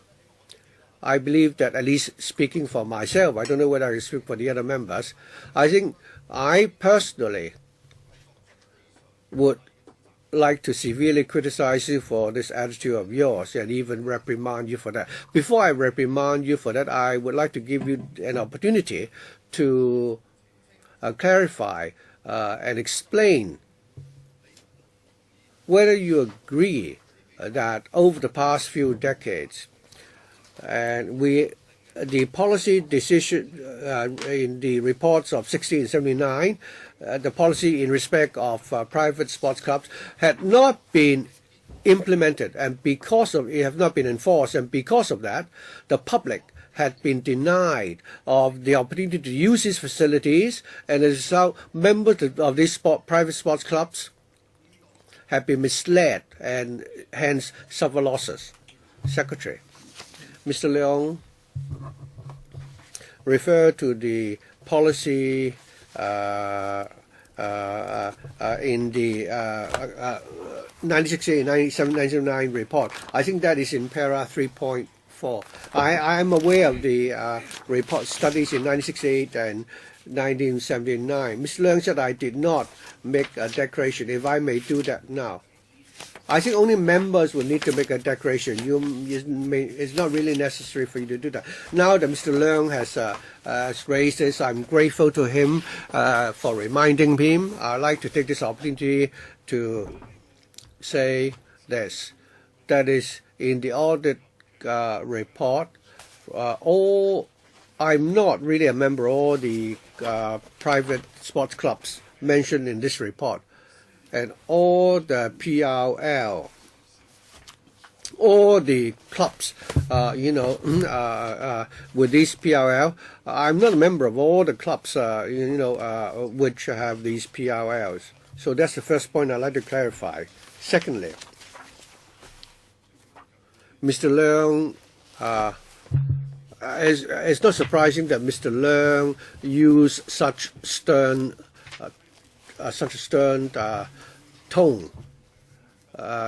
F: I believe that, at least speaking for myself, I don't know whether I can speak for the other members, I think I personally would like to severely criticize you for this attitude of yours and even reprimand you for that. Before I reprimand you for that, I would like to give you an opportunity to clarify and explain whether you agree that over the past few decades, and the policy decision in the reports of 1679, the policy in respect of private sports clubs had not been implemented, and because of it have not been enforced, and because of that, the public had been denied of the opportunity to use these facilities, and as a result, members of these private sports clubs have been misled and hence suffer losses. Secretary, Mr. Leong referred to the policy in the 1968-1979 report. I think that is in para 3.4. I am aware of the report studies in 1968 and 1979. Mr. Leung said I did not make a declaration. If I may do that now. I think only members will need to make a declaration. It's not really necessary for you to do that. Now that Mr. Leung has raised this, I'm grateful to him for reminding him. I'd like to take this opportunity to say this. That is, in the audit report, I'm not really a member of all the private sports clubs mentioned in this report. And all the PRL, all the clubs, with this PRL, I'm not a member of all the clubs, which have these PRLs. So that's the first point I'd like to clarify. Secondly, Mr. Leung, it's not surprising that Mr. Leung used such a stern tone.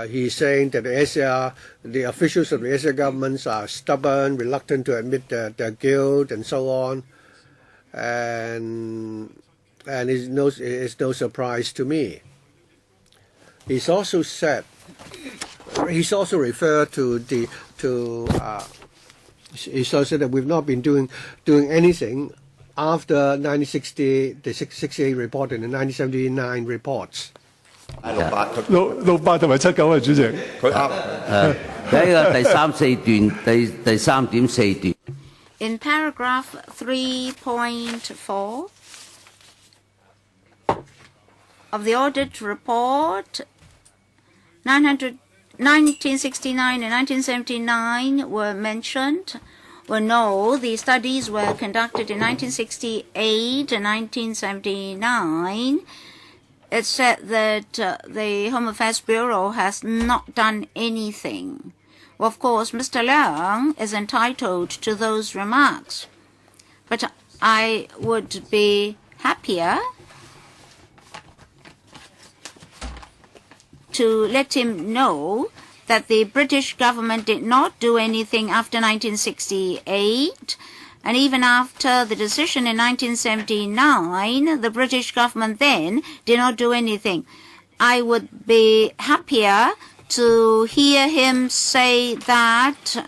F: He's saying that the officials of the SAR governments are stubborn, reluctant to admit their guilt, and so on. And it's no surprise to me. He's also referred to he's also said that we've not been doing anything after 1960, the 68 report and the 1979 reports.
G: 68同埋79啊，主席。佢啱。
B: 喺個第3、4段，第3.4段。
A: In paragraph 3.4 of the audit report, 1969 and 1979 were mentioned. Well, no, the studies were conducted in 1968 and 1979. It said that the Home Affairs Bureau has not done anything. Well, of course, Mr. Leung is entitled to those remarks. But I would be happier to let him know that the British government did not do anything after 1968, and even after the decision in 1979, the British government then did not do anything. I would be happier to hear him say that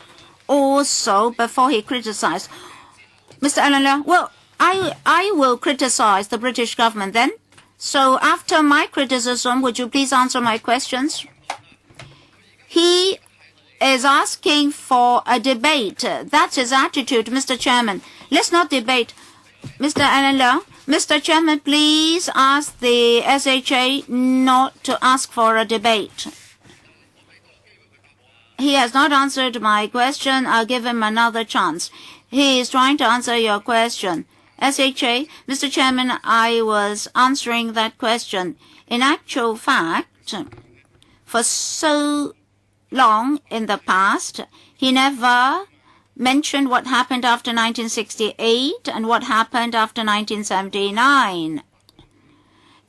A: also before he criticized. Mr. Alan Leung, well, I will criticize the British government then. So after my criticism, would you please answer my questions? He is asking for a debate. That's his attitude, Mr. Chairman. Let's not debate. Mr. Alan Leong, Mr. Chairman, please ask the SHA not to ask for a debate. He has not answered my question. I'll give him another chance. He is trying to answer your question. SHA, Mr. Chairman, I was answering that question. In actual fact, for so long in the past, he never mentioned what happened after 1968 and what happened after 1979.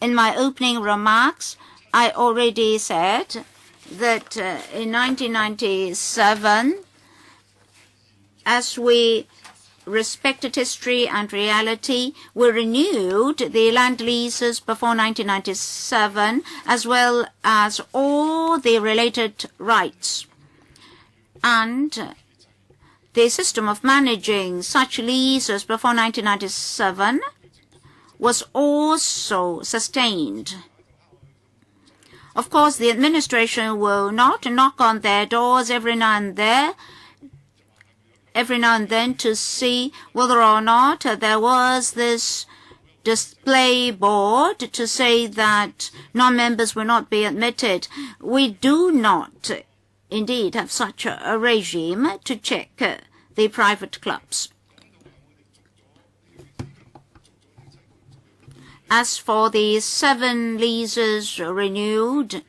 A: In my opening remarks, I already said that in 1997, as we respected history and reality, we renewed the land leases before 1997, as well as all the related rights. And the system of managing such leases before 1997 was also sustained. Of course, the administration will not knock on their doors every now and then to see whether or not there was this display board to say that non-members will not be admitted. We do not indeed have such a regime to check the private clubs. As for the 7 leases renewed,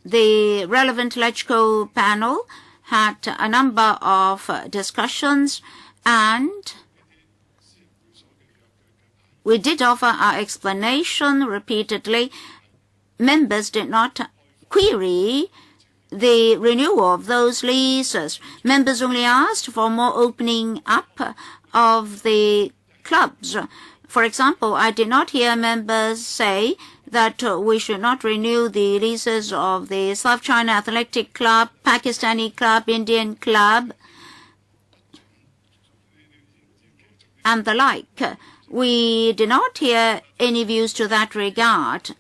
A: the relevant electrical panel had a number of discussions, and we did offer our explanation repeatedly. Members did not query the renewal of those leases. Members only asked for more opening up of the clubs. For example, I did not hear members say that we should not renew the leases of the South China Athletic Club, Pakistani Club, Indian Club, and the like. We did not hear any views to that regard.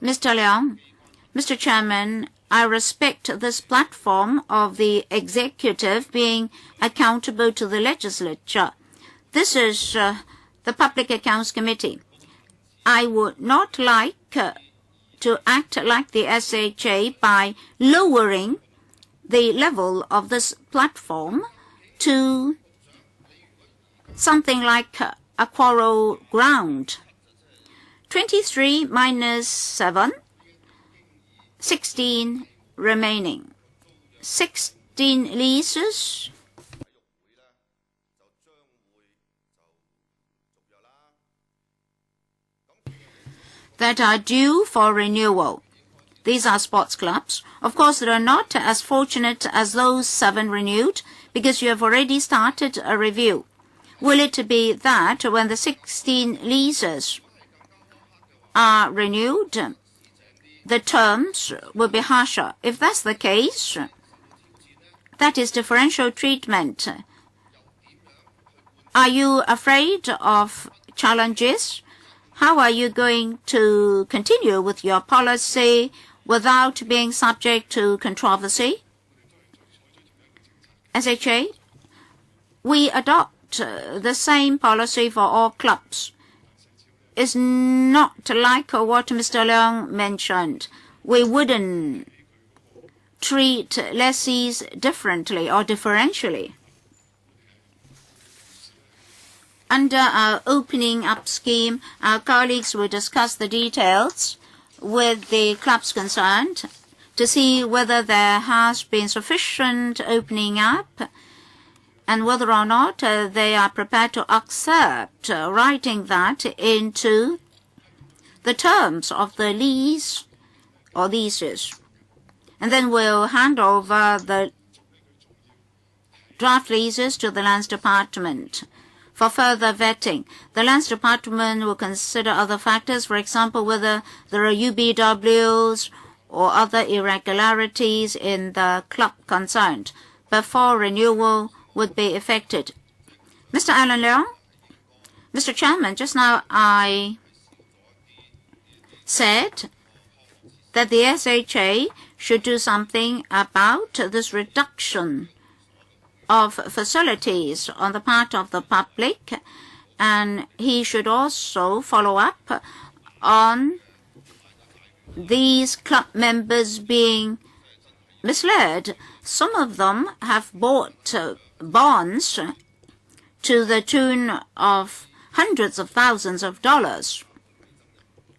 A: Mr. Leong, Mr. Chairman, I respect this platform of the executive being accountable to the legislature. This is the Public Accounts Committee. I would not like to act like the SHA by lowering the level of this platform to something like a quarrel ground. 23 minus 7, 16 remaining. 16 leases that are due for renewal. These are sports clubs. Of course, they are not as fortunate as those 7 renewed because you have already started a review. Will it be that when the 16 leases are renewed, the terms will be harsher? If that's the case, that is differential treatment. Are you afraid of challenges? How are you going to continue with your policy without being subject to controversy? SHA, we adopt the same policy for all clubs. It's not like what Mr. Leong mentioned. We wouldn't treat lessees differently or differentially. Under our opening up scheme, our colleagues will discuss the details with the clubs concerned to see whether there has been sufficient opening up and whether or not they are prepared to accept writing that into the terms of the lease or leases. And then we'll hand over the draft leases to the Lands Department for further vetting. The Lands Department will consider other factors, for example, whether there are UBWs or other irregularities in the club concerned before renewal would be effected. Mr. Alan Leong, Mr. Chairman, just now I said that the SHA should do something about this reduction of facilities on the part of the public, and he should also follow up on these club members being misled. Some of them have bought bonds to the tune of hundreds of thousands of dollars.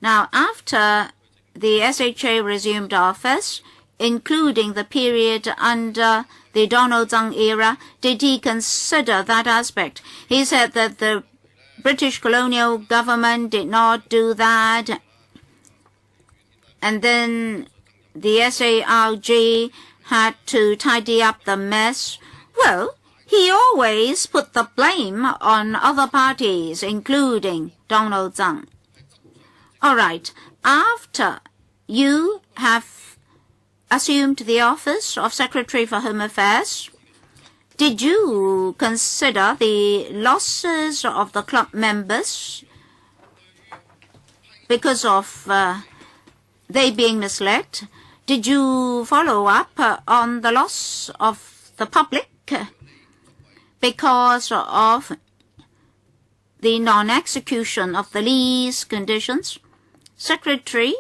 A: Now, after the SHA resumed office, including the period under the Donald Tsang era, did he consider that aspect? He said that the British colonial government did not do that, and then the SARG had to tidy up the mess. Well, he always put the blame on other parties, including Donald Tsang. All right, after you have assumed the office of Secretary for Home Affairs, did you consider the losses of the club members because of they being misled? Did you follow up on the loss of the public because of the non-execution of the lease conditions? Secretary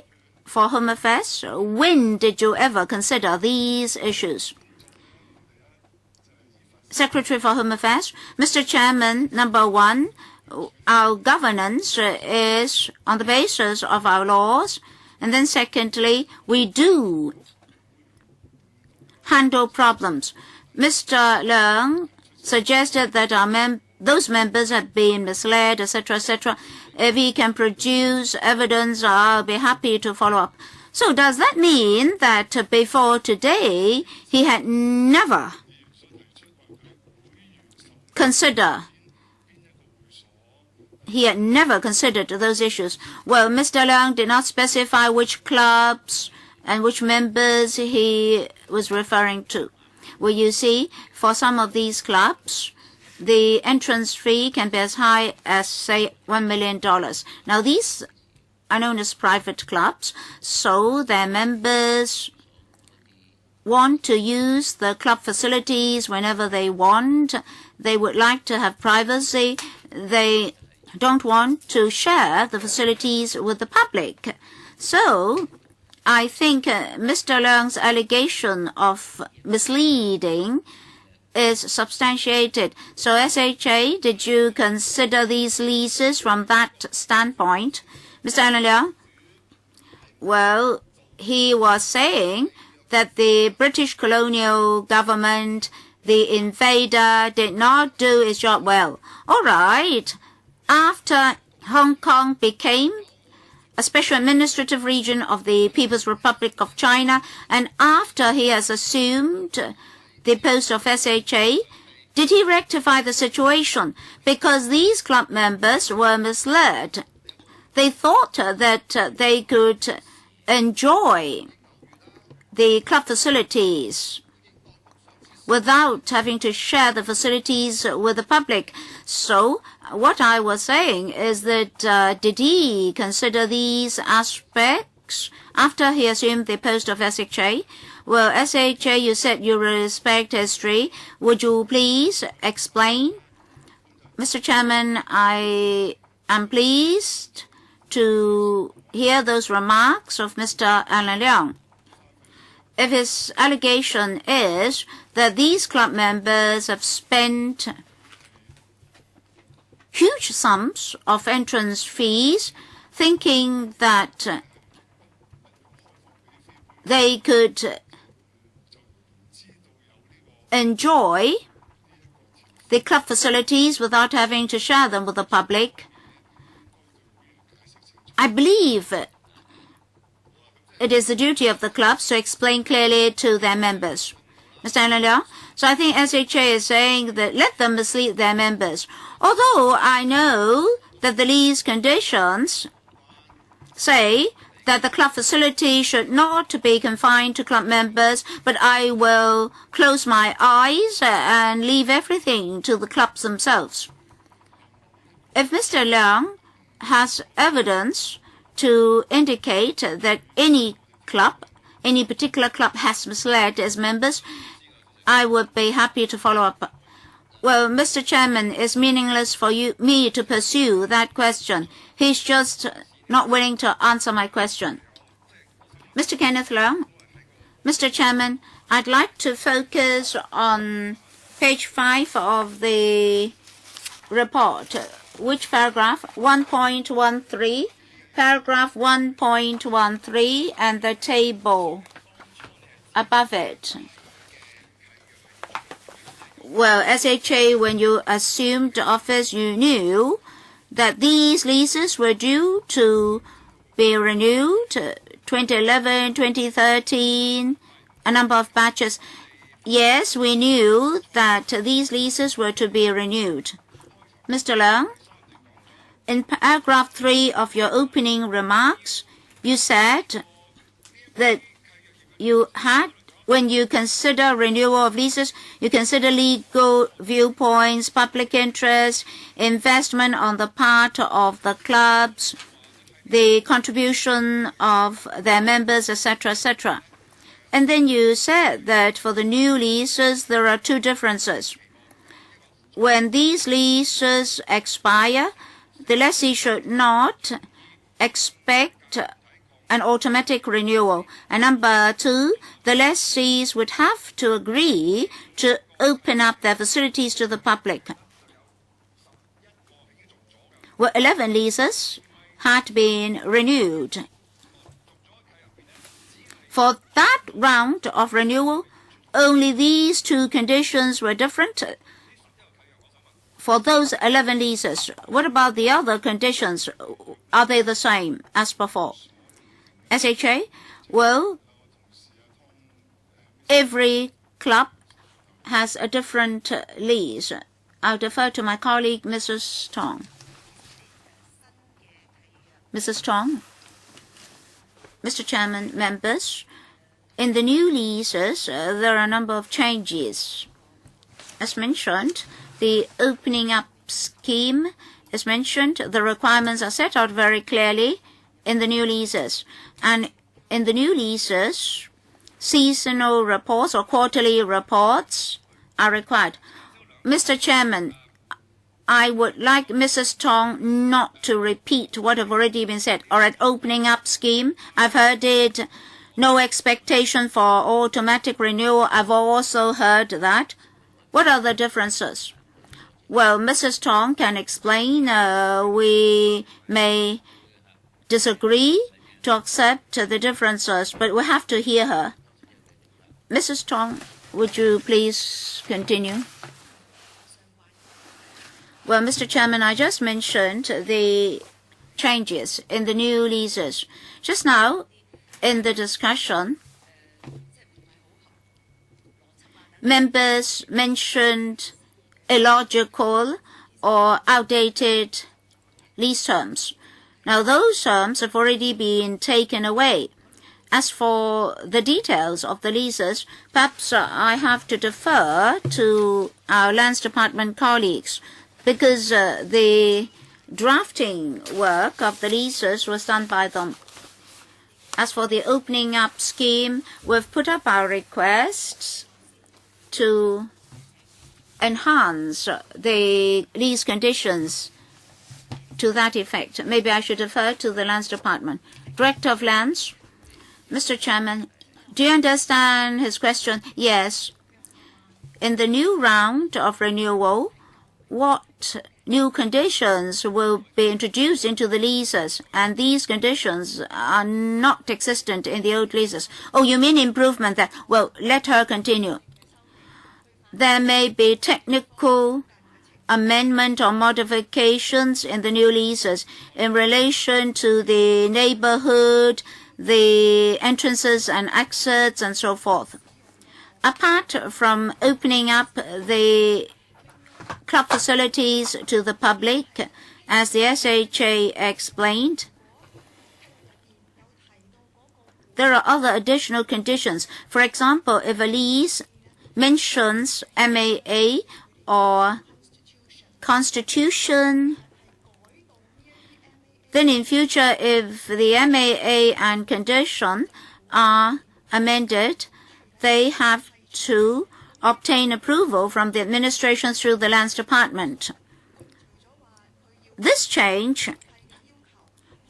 A: for Home Affairs, when did you ever consider these issues? Secretary for Home Affairs, Mr. Chairman, number one, our governance is on the basis of our laws. And then secondly, we do handle problems. Mr. Leung suggested that those members have been misled, etc., etc. If he can produce evidence, I'll be happy to follow up. So does that mean that before today, he had never considered those issues? Well, Mr. Leung did not specify which clubs and which members he was referring to. Well, you see, for some of these clubs, the entrance fee can be as high as, say, $1 million. Now, these are known as private clubs, so their members want to use the club facilities whenever they want. They would like to have privacy. They don't want to share the facilities with the public. So I think Mr. Leung's allegation of misleading is substantiated. So SHA, did you consider these leases from that standpoint? Mr. Alan Leung? Well, he was saying that the British colonial government, the invader, did not do its job well. All right. After Hong Kong became a special administrative region of the People's Republic of China, and after he has assumed the post of SHA, did he rectify the situation? Because these club members were misled. They thought that they could enjoy the club facilities without having to share the facilities with the public. So what I was saying is that did he consider these aspects after he assumed the post of SHA? Well, SHA, you said you respect history. Would you please explain? Mr. Chairman, I am pleased to hear those remarks of Mr. Alan Leung. If his allegation is that these club members have spent huge sums of entrance fees thinking that they could enjoy the club facilities without having to share them with the public, I believe it is the duty of the clubs to explain clearly to their members. Mr. Alan Leung? So I think SHA is saying that let them mislead their members. Although I know that the lease conditions say that the club facility should not be confined to club members, but I will close my eyes and leave everything to the clubs themselves. If Mr. Leung has evidence to indicate that any club, any particular club has misled its members, I would be happy to follow up. Well, Mr. Chairman, it's meaningless for me to pursue that question. He's just not willing to answer my question. Mr. Kenneth Leung, Mr. Chairman, I'd like to focus on page 5 of the report. Which paragraph? 1.13, paragraph 1.13, and the table above it. Well, SHA, when you assumed office, you knew that these leases were due to be renewed 2011, 2013, a number of batches. Yes, we knew that these leases were to be renewed. Mr. Leung, in paragraph 3 of your opening remarks, you said that you had, when you consider renewal of leases, you consider legal viewpoints, public interest, investment on the part of the clubs, the contribution of their members, etc., etc. And then you said that for the new leases, there are two differences. When these leases expire, the lessee should not expect an automatic renewal. And number 2, the lessees would have to agree to open up their facilities to the public. Well, 11 leases had been renewed. For that round of renewal, only these two conditions were different. For those 11 leases, what about the other conditions? Are they the same as before? SHA? Well, every club has a different lease. I'll defer to my colleague, Mrs. Tong. Mrs. Tong? Mr. Chairman, members, in the new leases, there are a number of changes. As mentioned, the opening up scheme is mentioned. The requirements are set out very clearly in the new leases. And in the new leases, seasonal reports or quarterly reports are required. Mr. Chairman, I would like Mrs. Tong not to repeat what have already been said. Or at opening up scheme, I've heard it, no expectation for automatic renewal. I've also heard that. What are the differences? Well, Mrs. Tong can explain. We may disagree to accept the differences, but we have to hear her. Mrs. Tong, would you please continue? Well, Mr. Chairman, I just mentioned the changes in the new leases. Just now, in the discussion, members mentioned illogical or outdated lease terms. Now, those terms have already been taken away. As for the details of the leases, perhaps I have to defer to our Lands Department colleagues, because the drafting work of the leases was done by them. As for the opening up scheme, we've put up our requests to enhance the lease conditions to that effect. Maybe I should defer to the Lands Department. Director of Lands, Mr. Chairman, do you understand his question? Yes. In the new round of renewal, what new conditions will be introduced into the leases, and these conditions are not existent in the old leases? Oh, you mean improvement there? Well, let her continue. There may be technical amendment or modifications in the new leases in relation to the neighborhood, the entrances and exits, and so forth. Apart from opening up the club facilities to the public, as the SHA explained, there are other additional conditions. For example, if a lease mentions MAA or Constitution, then in future, if the MAA and condition are amended, they have to obtain approval from the administration through the Lands Department. This change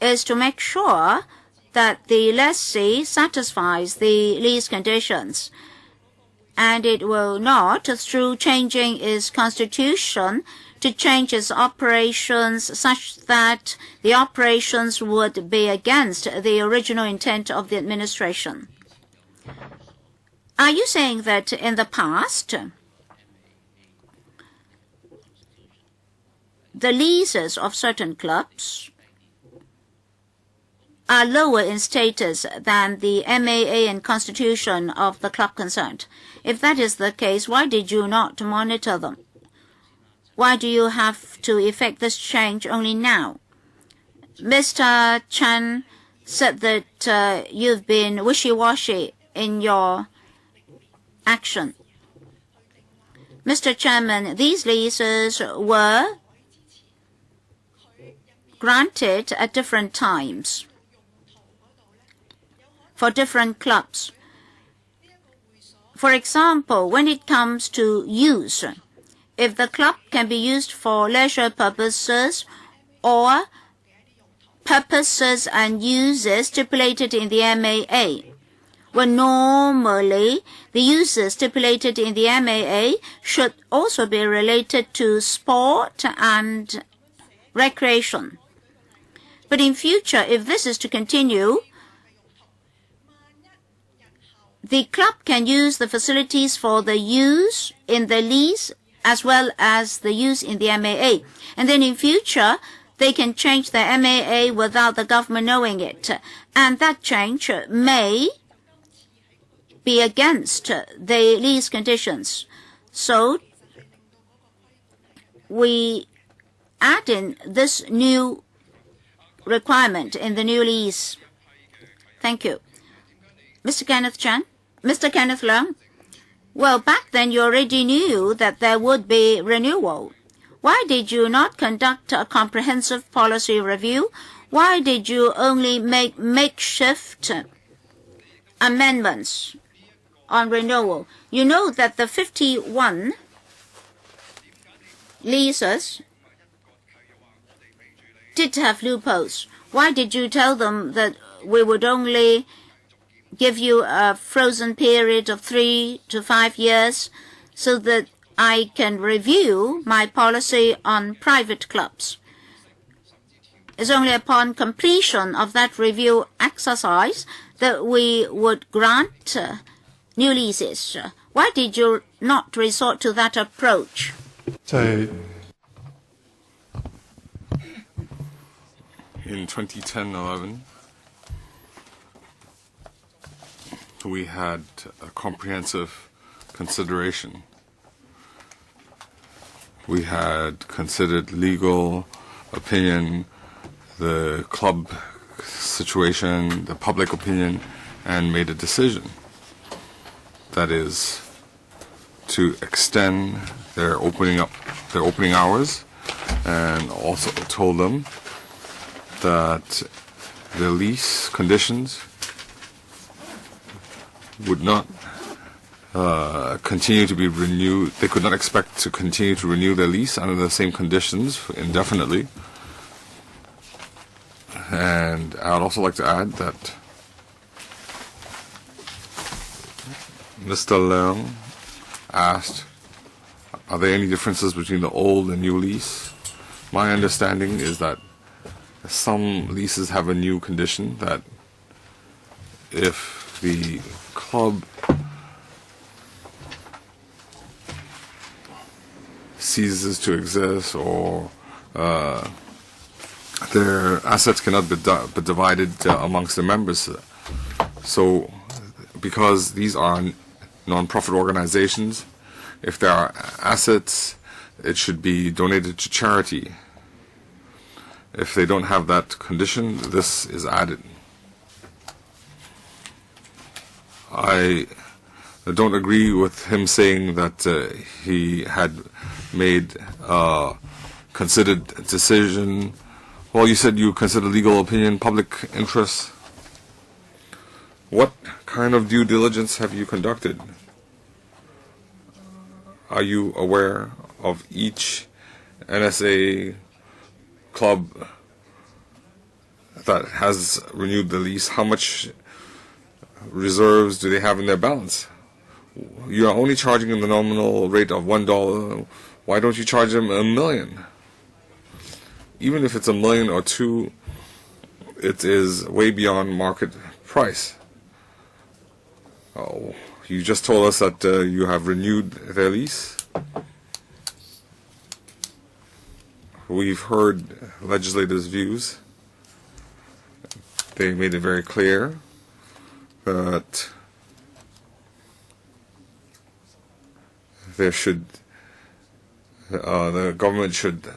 A: is to make sure that the lessee satisfies the lease conditions, and it will not, through changing its constitution, to change its operations such that the operations would be against the original intent of the administration. Are you saying that in the past, the leases of certain clubs are lower in status than the MAA and constitution of the club concerned? If that is the case, why did you not monitor them? Why do you have to effect this change only now? Mr. Chen said that you've been wishy-washy in your action. Mr. Chairman, these leases were granted at different times for different clubs. For example, when it comes to use, if the club can be used for leisure purposes or purposes and uses stipulated in the MAA, when normally the uses stipulated in the MAA should also be related to sport and recreation. But in future, if this is to continue, the club can use the facilities for the use in the lease as well as the use in the MAA. And then in future, they can change the MAA without the government knowing it. And that change may be against the lease conditions. So we add in this new requirement in the new lease. Thank you. Mr. Kenneth Chan? Mr. Kenneth Leung? Well, back then you already knew that there would be renewal. Why did you not conduct a comprehensive policy review? Why did you only make makeshift amendments on renewal? You know that the 51 leases did have loopholes. Why did you tell them that we would only give you a frozen period of 3 to 5 years so that I can review my policy on private clubs? It's only upon completion of that review exercise that we would grant new leases. Why did you not resort to that approach?
C: In 2010-11, we had a comprehensive consideration. We had considered legal opinion, the club situation, the public opinion, and made a decision. That is to extend their opening hours, and also told them that the lease conditions would not continue to be renewed. They could not expect to continue to renew their lease under the same conditions indefinitely. And I would also like to add that Mr. Leung asked, are there any differences between the old and new lease? My understanding is that some leases have a new condition that if the club ceases to exist or their assets cannot be divided amongst the members. So because these are non-profit organizations, if there are assets, it should be donated to charity. If they don't have that condition, this is added. I don't agree with him saying that he had made a considered decision. Well, you said you consider legal opinion, public interest. What kind of due diligence have you conducted? Are you aware of each NSA club that has renewed the lease? How much reserves do they have in their balance? You are only charging them the nominal rate of $1. Why don't you charge them $1 million? Even if it's $1 million or $2 million, it is way beyond market price. Oh, you just told us that you have renewed their lease. We've heard legislators' views. They made it very clear that the government should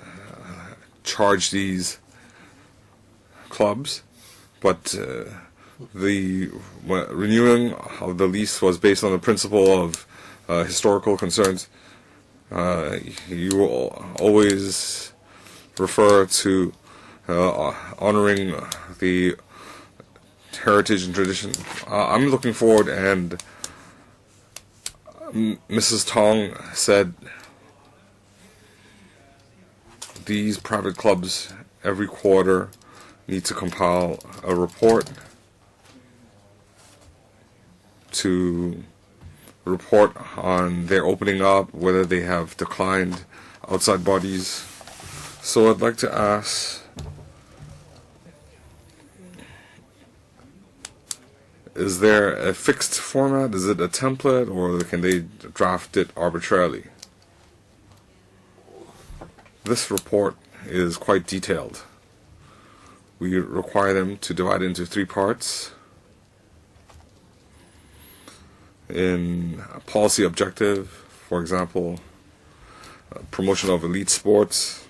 C: charge these clubs, but the renewing of the lease was based on the principle of historical concerns. You will always refer to honoring the heritage and tradition. I'm looking forward, and Mrs. Tong said these private clubs every quarter need to compile a report to report on their opening up, whether they have declined outside bodies. So I'd like to ask, is there a fixed format? Is it a template, or can they draft it arbitrarily? This report is quite detailed. We require them to divide it into 3 parts. In a policy objective, for example, promotion of elite sports,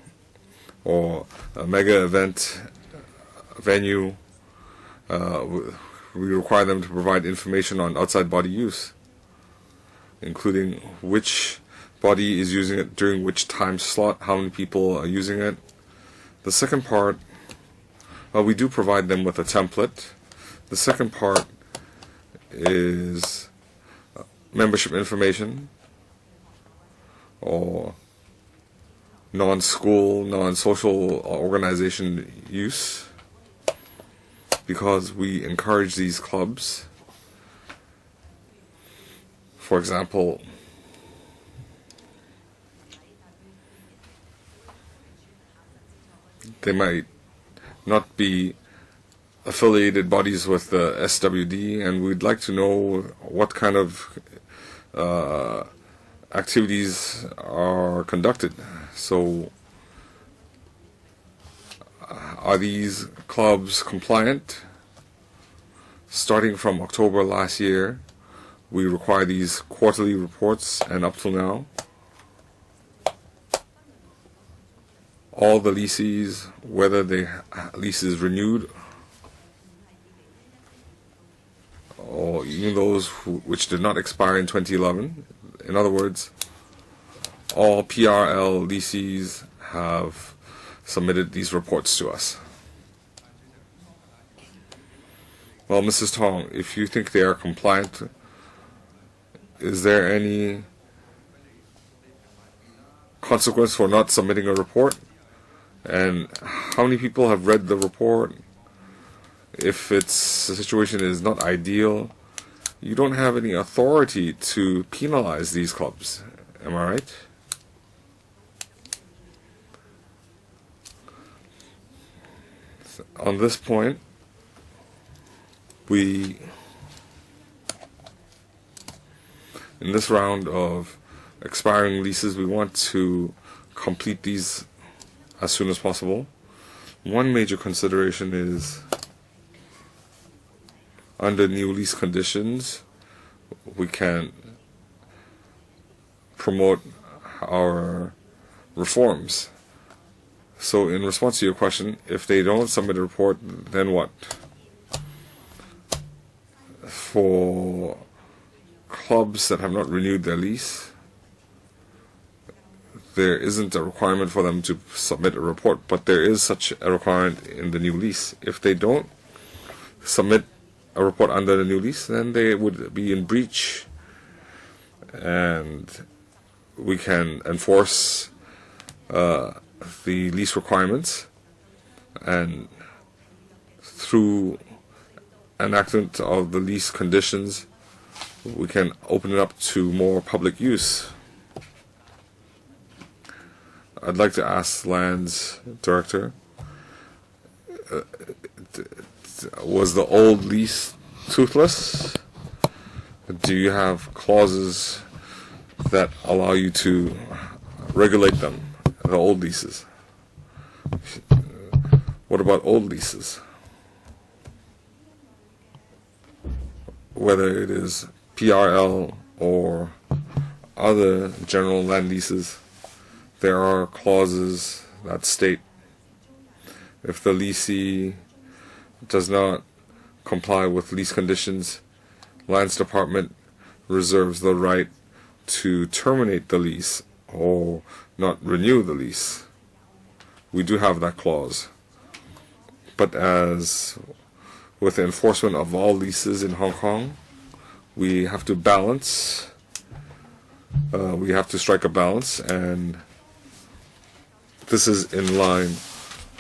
C: or a mega event venue, we require them to provide information on outside body use, including which body is using it during which time slot, how many people are using it. The second part, we do provide them with a template. The second part is membership information, or non-school, non-social organization use, because we encourage these clubs. For example, they might not be affiliated bodies with the SWD, and we'd like to know what kind of activities are conducted. So, are these clubs compliant? Starting from October last year, we require these quarterly reports, and up till now, all the leases, whether the lease is renewed or even those which did not expire in 2011, in other words, all PRL leases have submitted these reports to us. Well, Mrs. Tong, if you think they are compliant, is there any consequence for not submitting a report? And how many people have read the report? If the situation is not ideal, you don't have any authority to penalize these clubs. Am I right? On this point, in this round of expiring leases, we want to complete these as soon as possible. One major consideration is, under new lease conditions, we can promote our reforms. So in response to your question, if they don't submit a report, then what? For clubs that have not renewed their lease, there isn't a requirement for them to submit a report, but there is such a requirement in the new lease. If they don't submit a report under the new lease, then they would be in breach, and we can enforce the lease requirements, and through enactment of the lease conditions, we can open it up to more public use. I'd like to ask Lands Director, was the old lease toothless? Do you have clauses that allow you to regulate them, the old leases? What about old leases? Whether it is PRL or other general land leases, there are clauses that state if the leasee does not comply with lease conditions, Lands Department reserves the right to terminate the lease or not renew the lease. We do have that clause. But as with the enforcement of all leases in Hong Kong, we have to balance. We have to strike a balance, and this is in line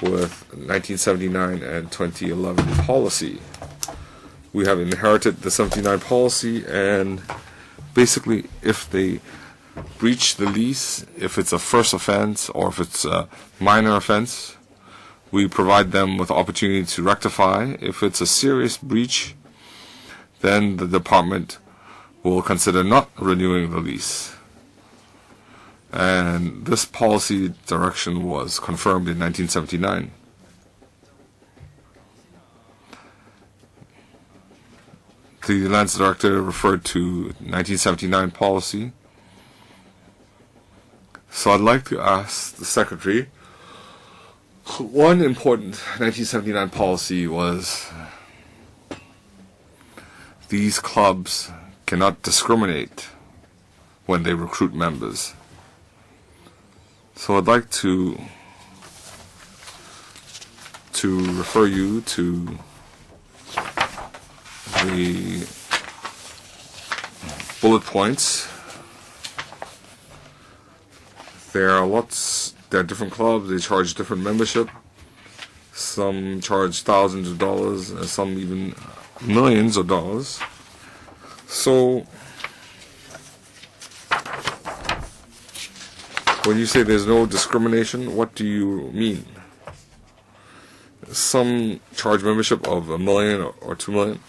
C: with 1979 and 2011 policy. We have inherited the 79 policy, and basically if they breach the lease, if it's a first offense or if it's a minor offense, we provide them with opportunity to rectify. If it's a serious breach, then the department will consider not renewing the lease. And this policy direction was confirmed in 1979. The Lands Director referred to 1979 policy. So I'd like to ask the Secretary, one important 1979 policy was these clubs cannot discriminate when they recruit members. So I'd like to refer you to the bullet points. There are different clubs, they charge different membership. Some charge thousands of dollars, and some even millions of dollars. So when you say there's no discrimination, what do you mean? Some charge membership of $1 million or $2 million.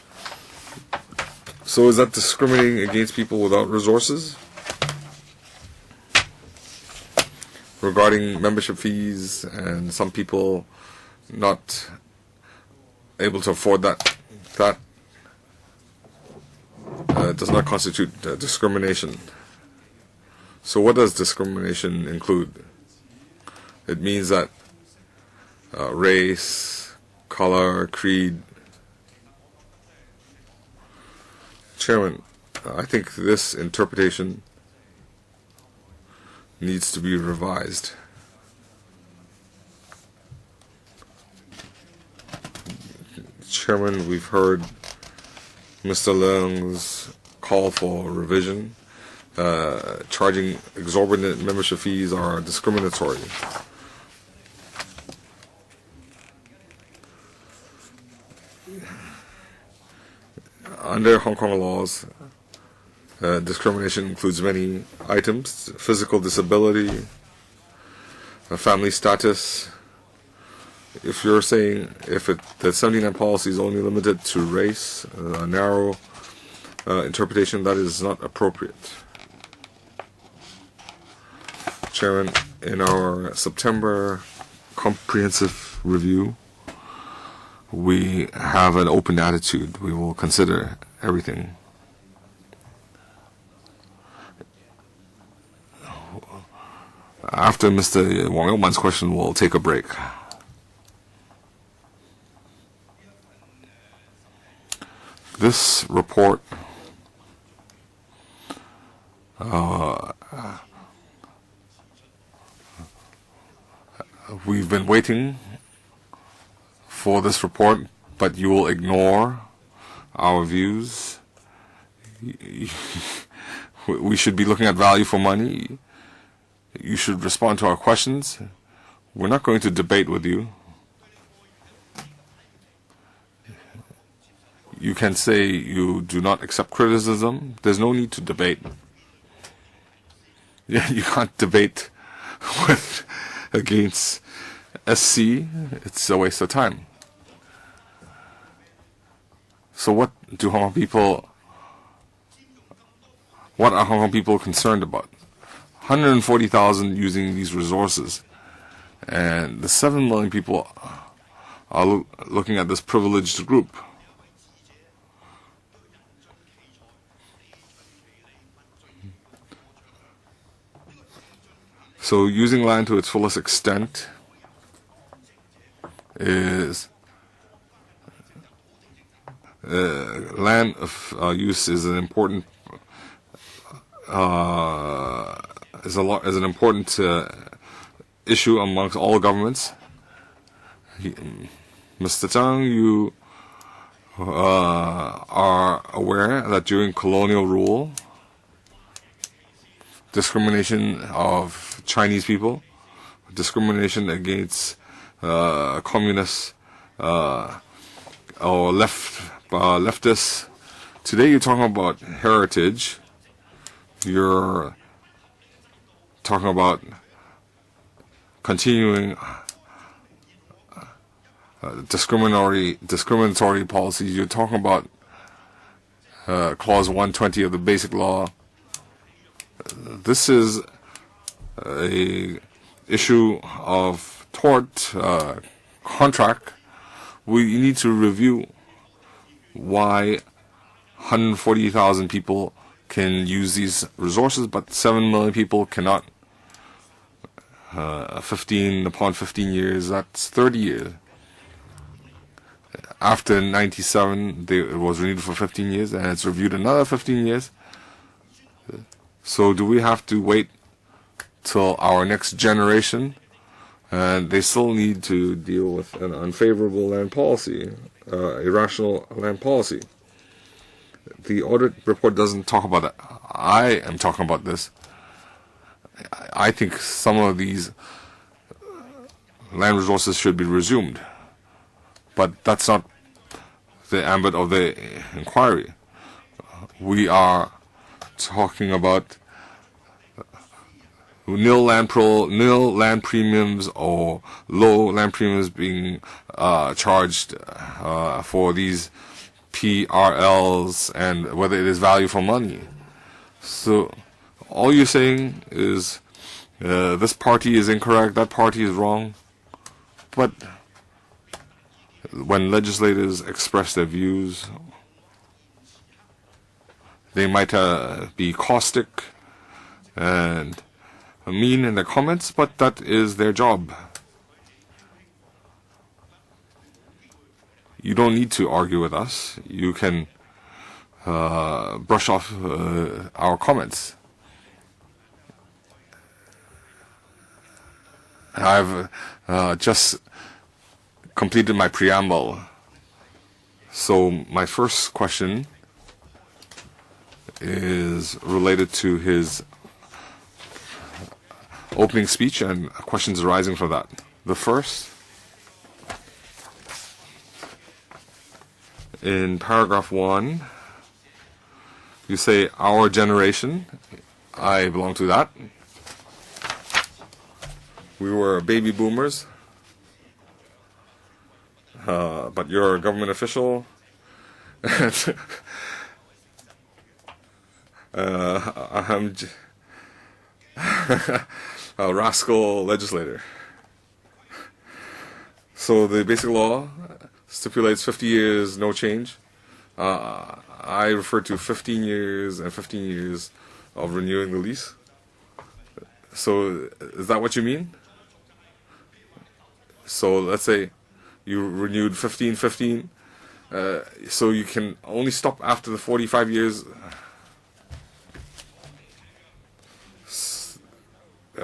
C: So is that discriminating against people without resources? Regarding membership fees and some people not able to afford that does not constitute discrimination. So what does discrimination include? It means that race, color, creed. Chairman, I think this interpretation needs to be revised. Chairman, we've heard Mr. Leung's call for revision. Charging exorbitant membership fees are discriminatory. Under Hong Kong laws, discrimination includes many items: physical disability, family status. If you're saying the 79 policy is only limited to race, a narrow interpretation, that is not appropriate. Chairman, in our September comprehensive review, we have an open attitude. We will consider everything. After Mr. Wong Yongman's question, we'll take a break. This report we've been waiting for this report, but you will ignore our views. We should be looking at value for money. You should respond to our questions. We're not going to debate with you. You can say you do not accept criticism. There's no need to debate. You can't debate against SC. It's a waste of time. So what are Hong Kong people concerned about? 140,000 using these resources, and the 7 million people are looking at this privileged group. So using land to its fullest extent is land of use is an important is an important issue amongst all governments. Mr. Zhang, you are aware that during colonial rule, discrimination of Chinese people, discrimination against communists or leftists. Today you're talking about heritage. You're talking about continuing discriminatory policies. You're talking about Clause 120 of the Basic Law. This is a issue of tort contract. We need to review why 140,000 people can use these resources, but 7 million people cannot. 15 years, that's 30 years. After 97, it was renewed for 15 years, and it's reviewed another 15 years. So do we have to wait till our next generation? And they still need to deal with an unfavorable land policy, irrational land policy. The audit report doesn't talk about that. I am talking about this. I think some of these land resources should be resumed. But that's not the ambit of the inquiry. We are talking about nil land premiums or low land premiums being charged for these PRLs, and whether it is value for money. So all you're saying is this party is incorrect, that party is wrong. But when legislators express their views, they might be caustic and mean in their comments, but that is their job. You don't need to argue with us. You can brush off our comments. I've just completed my preamble. So my first question is related to his opening speech and questions arising from that. The first, in paragraph 1, you say, our generation. I belong to that. We were baby boomers. But you're a government official. I'm a rascal legislator. So the basic law stipulates 50 years, no change. I refer to 15 years and 15 years of renewing the lease. So is that what you mean? So let's say you renewed 15, so you can only stop after the 45 years.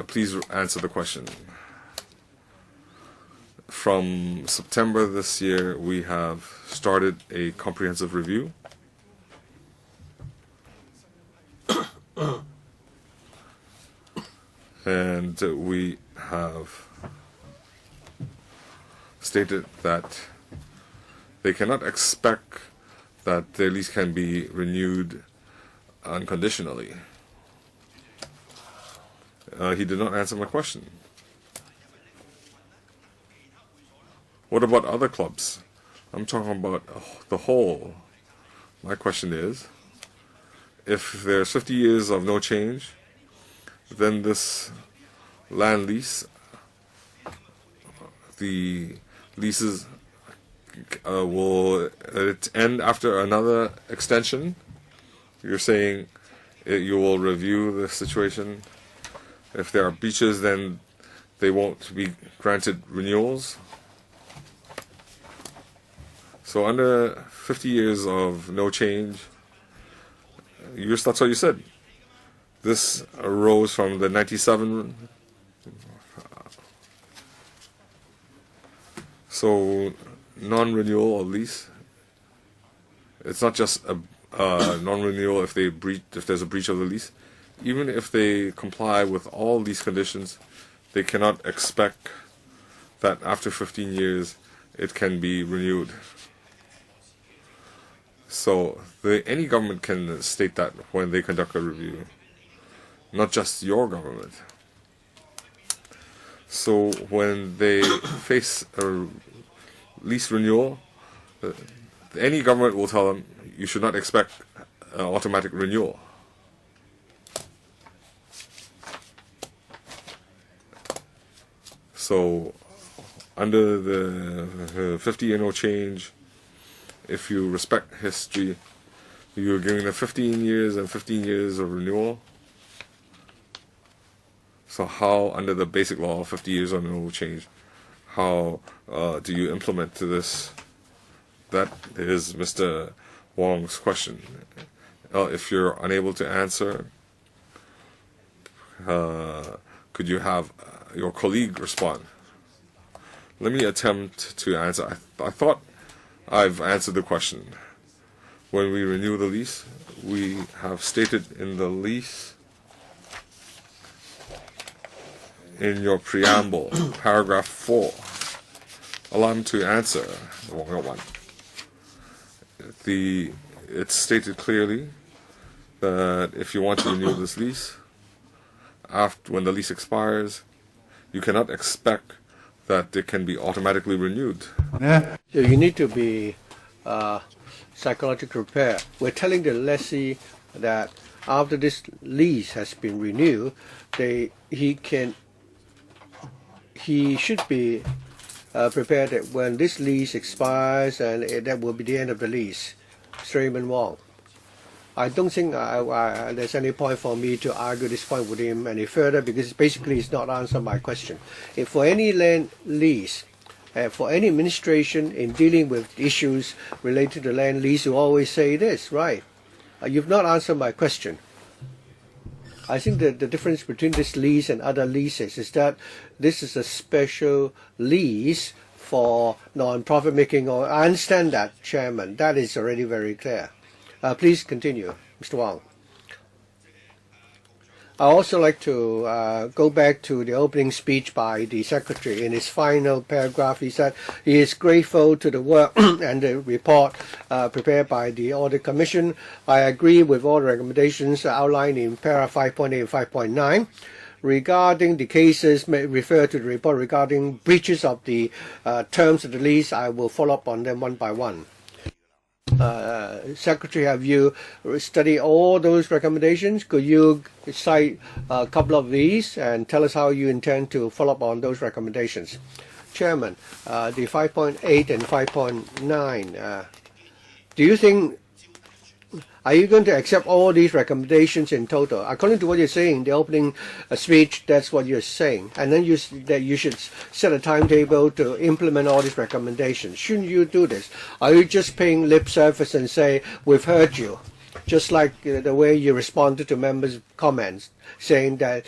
C: Please answer the question. From September this year, we have started a comprehensive review. And we have stated that they cannot expect that their lease can be renewed unconditionally. He did not answer my question. What about other clubs? I'm talking about the whole. My question is, if there's 50 years of no change, then this land lease, the leases will it end after another extension? You're saying you will review the situation. If there are breaches, then they won't be granted renewals. So under 50 years of no change, that's what you said. This arose from the 97. So non-renewal of lease. It's not just a non-renewal if there's a breach of the lease. Even if they comply with all these conditions, they cannot expect that after 15 years it can be renewed. So any government can state that when they conduct a review, not just your government. So when they face a lease renewal, any government will tell them you should not expect an automatic renewal. So under the 50-year no change, if you respect history, you're giving them 15 years and 15 years of renewal. So how, under the basic law, 50 years of no change, how do you implement this? That is Mr. Wong's question. If you're unable to answer, could you have your colleague respond? Let me attempt to answer. I thought I've answered the question. When we renew the lease, we have stated in the lease, in your preamble, paragraph 4, allow me to answer one. It's stated clearly that if you want to renew this lease, when the lease expires, you cannot expect that it can be automatically renewed.
F: So you need to be psychologically prepared. We're telling the lessee that after this lease has been renewed, he should be prepared that when this lease expires, and that will be the end of the lease. Straightman Wong. I don't think there's any point for me to argue this point with him any further, because basically he's not answered my question. If for any land lease, for any administration in dealing with issues related to land lease, you always say this, right? You've not answered my question. I think that the difference between this lease and other leases is that this is a special lease for non-profit making. I understand that, Chairman. That is already very clear. Please continue, Mr. Wong. I also like to go back to the opening speech by the Secretary. In his final paragraph, he said he is grateful to the work and the report prepared by the Audit Commission. I agree with all the recommendations outlined in paragraph 5.8 and 5.9. Regarding the cases referred to the report regarding breaches of the terms of the lease, I will follow up on them one by one. Secretary, have you studied all those recommendations? Could you cite a couple of these and tell us how you intend to follow up on those recommendations? Chairman, the 5.8 and 5.9, do you think, are you going to accept all these recommendations in total? According to what you're saying in the opening speech, that's what you're saying. And then that you should set a timetable to implement all these recommendations. Shouldn't you do this? Are you just paying lip service and say, we've heard you? Just like the way you responded to members' comments, saying that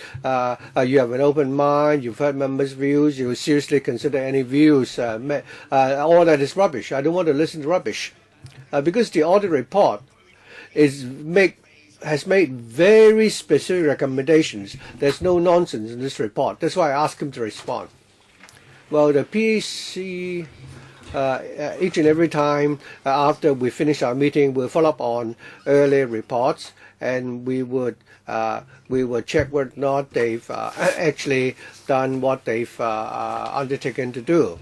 F: you have an open mind, you've heard members' views, you seriously consider any views. All that is rubbish. I don't want to listen to rubbish. Because the audit report has made very specific recommendations. There's no nonsense in this report. That's why I asked him to respond. Well, the PAC, each and every time after we finish our meeting, we'll follow up on earlier reports, and we would check whether or not they've actually done what they've undertaken to do.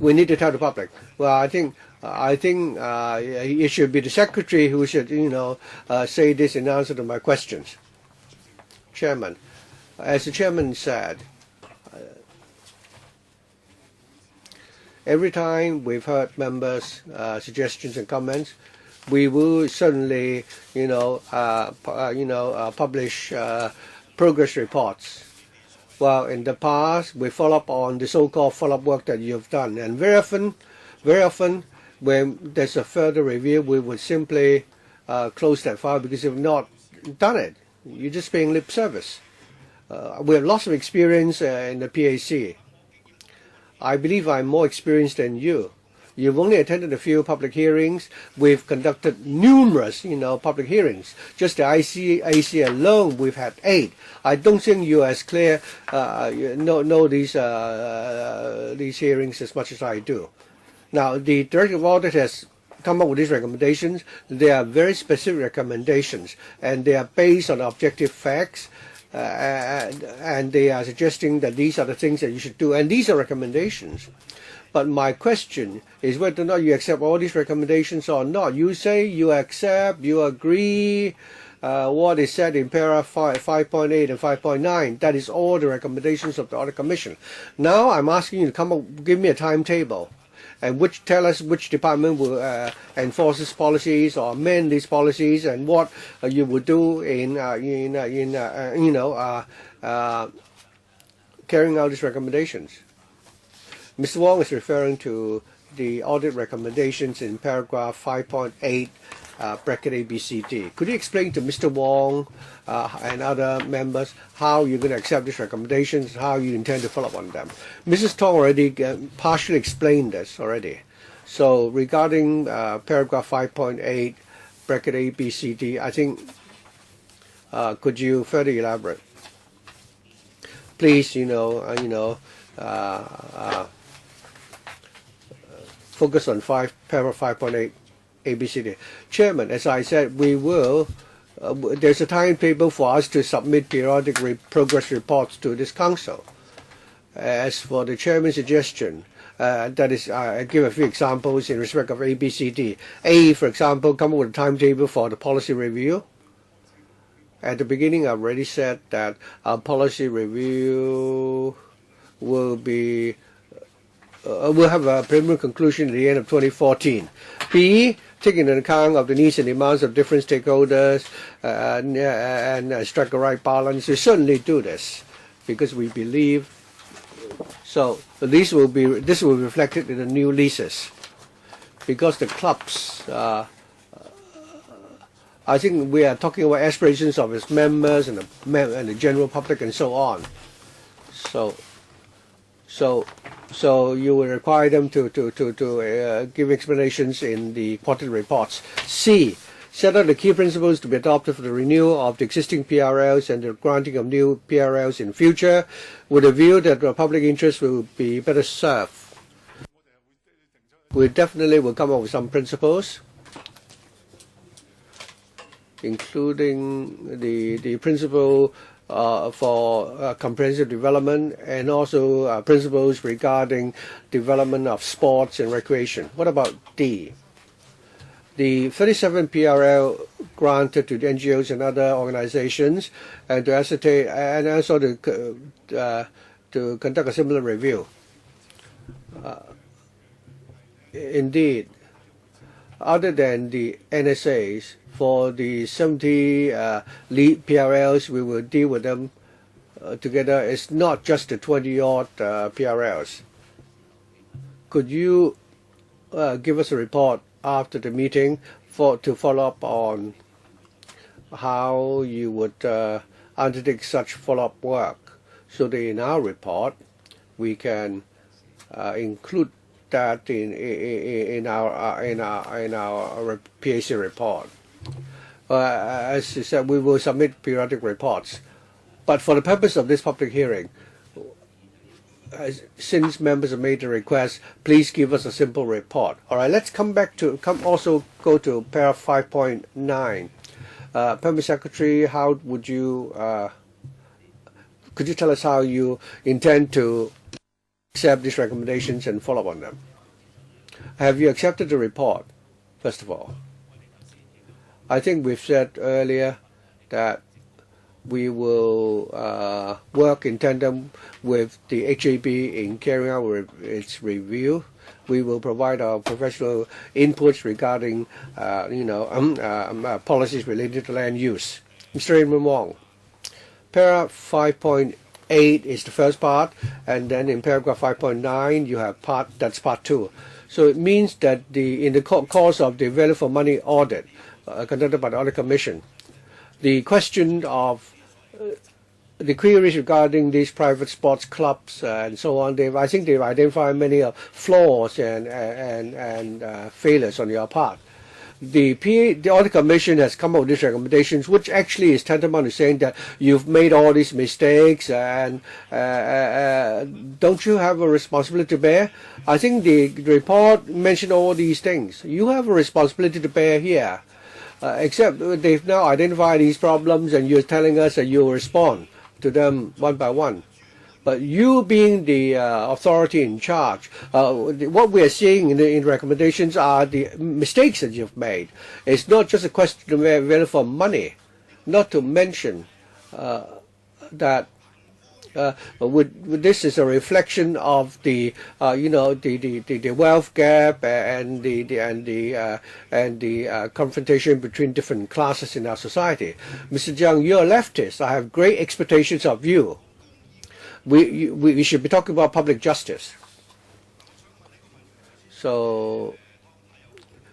F: We need to tell the public. Well, I think it should be the secretary who should, say this in answer to my questions. Chairman, as the chairman said, every time we've heard members' suggestions and comments, we will certainly, publish progress reports. Well, in the past, we follow up on the so-called follow-up work that you've done, and very often, when there's a further review, we would simply close that file because you've not done it. You're just paying lip service. We have lots of experience in the PAC. I believe I'm more experienced than you. You've only attended a few public hearings. We've conducted numerous, public hearings. Just the IC alone, we've had 8. I don't think you as clear know these hearings as much as I do. Now, the Director of Audit has come up with these recommendations. They are very specific recommendations, and they are based on objective facts. And they are suggesting that these are the things that you should do, and these are recommendations. But my question is whether or not you accept all these recommendations or not. You say you accept, you agree what is said in paragraph 5.8 and 5.9. That is all the recommendations of the Audit Commission. Now I'm asking you to come up, give me a timetable, and tell us which department will enforce these policies or amend these policies, and what you would do in carrying out these recommendations. Mr. Wong is referring to the audit recommendations in paragraph 5.8, bracket ABCD. Could you explain to Mr. Wong and other members how you're going to accept these recommendations, how you intend to follow up on them? Mrs. Tong already partially explained this already. So regarding paragraph 5.8, bracket ABCD, I think, could you further elaborate? Please, focus on paragraph 5.8 ABCD. Chairman, as I said, we will. There's a timetable for us to submit periodic progress reports to this council. As for the chairman's suggestion, that is, I give a few examples in respect of ABCD. A, for example, come up with a timetable for the policy review. At the beginning, I already said that our policy review will be. We'll have a preliminary conclusion at the end of 2014. B, taking into account of the needs and demands of different stakeholders and strike a right balance. We certainly do this because we believe. So this will be reflected in the new leases, because the clubs. I think we are talking about aspirations of its members and the general public and so on. So you will require them to give explanations in the quarterly reports. C, set out the key principles to be adopted for the renewal of the existing PRLs and the granting of new PRLs in future, with a view that the public interest will be better served. We definitely will come up with some principles, including the principle for comprehensive development, and also principles regarding development of sports and recreation. What about D? The 37 PRL granted to the NGOs and other organizations, and to ascertain, and also to conduct a similar review. Indeed, other than the NSAs, for the 70 lead PRLs, we will deal with them together. It's not just the 20-odd PRLs. Could you give us a report after the meeting to follow up on how you would undertake such follow-up work, so that in our report we can include that in our PAC report. As you said, we will submit periodic reports. But for the purpose of this public hearing, since members have made the request, please give us a simple report. All right, let's also go to paragraph 5.9. Permanent Secretary, how would you, could you tell us how you intend to accept these recommendations and follow up on them? Have you accepted the report, first of all? I think we've said earlier that we will work in tandem with the HAB in carrying out its review. We will provide our professional inputs regarding, policies related to land use. Mr. Raymond Wong, paragraph 5.8 is the first part, and then in paragraph 5.9 you have that's part 2. So it means that in the course of the value for money audit conducted by the Audit Commission, the question of the queries regarding these private sports clubs and so on, I think they've identified many flaws and failures on your part. The Audit Commission has come up with these recommendations, which actually is tantamount to saying that you've made all these mistakes and don't you have a responsibility to bear? I think the report mentioned all these things. You have a responsibility to bear here, except they've now identified these problems and you're telling us that you'll respond to them one by one. But you being the authority in charge, what we are seeing in recommendations are the mistakes that you've made. It's not just a question of value for money, not to mention that this is a reflection of the the wealth gap and the confrontation between different classes in our society. Mr. Jiang, you're a leftist. I have great expectations of you. We should be talking about public justice. So,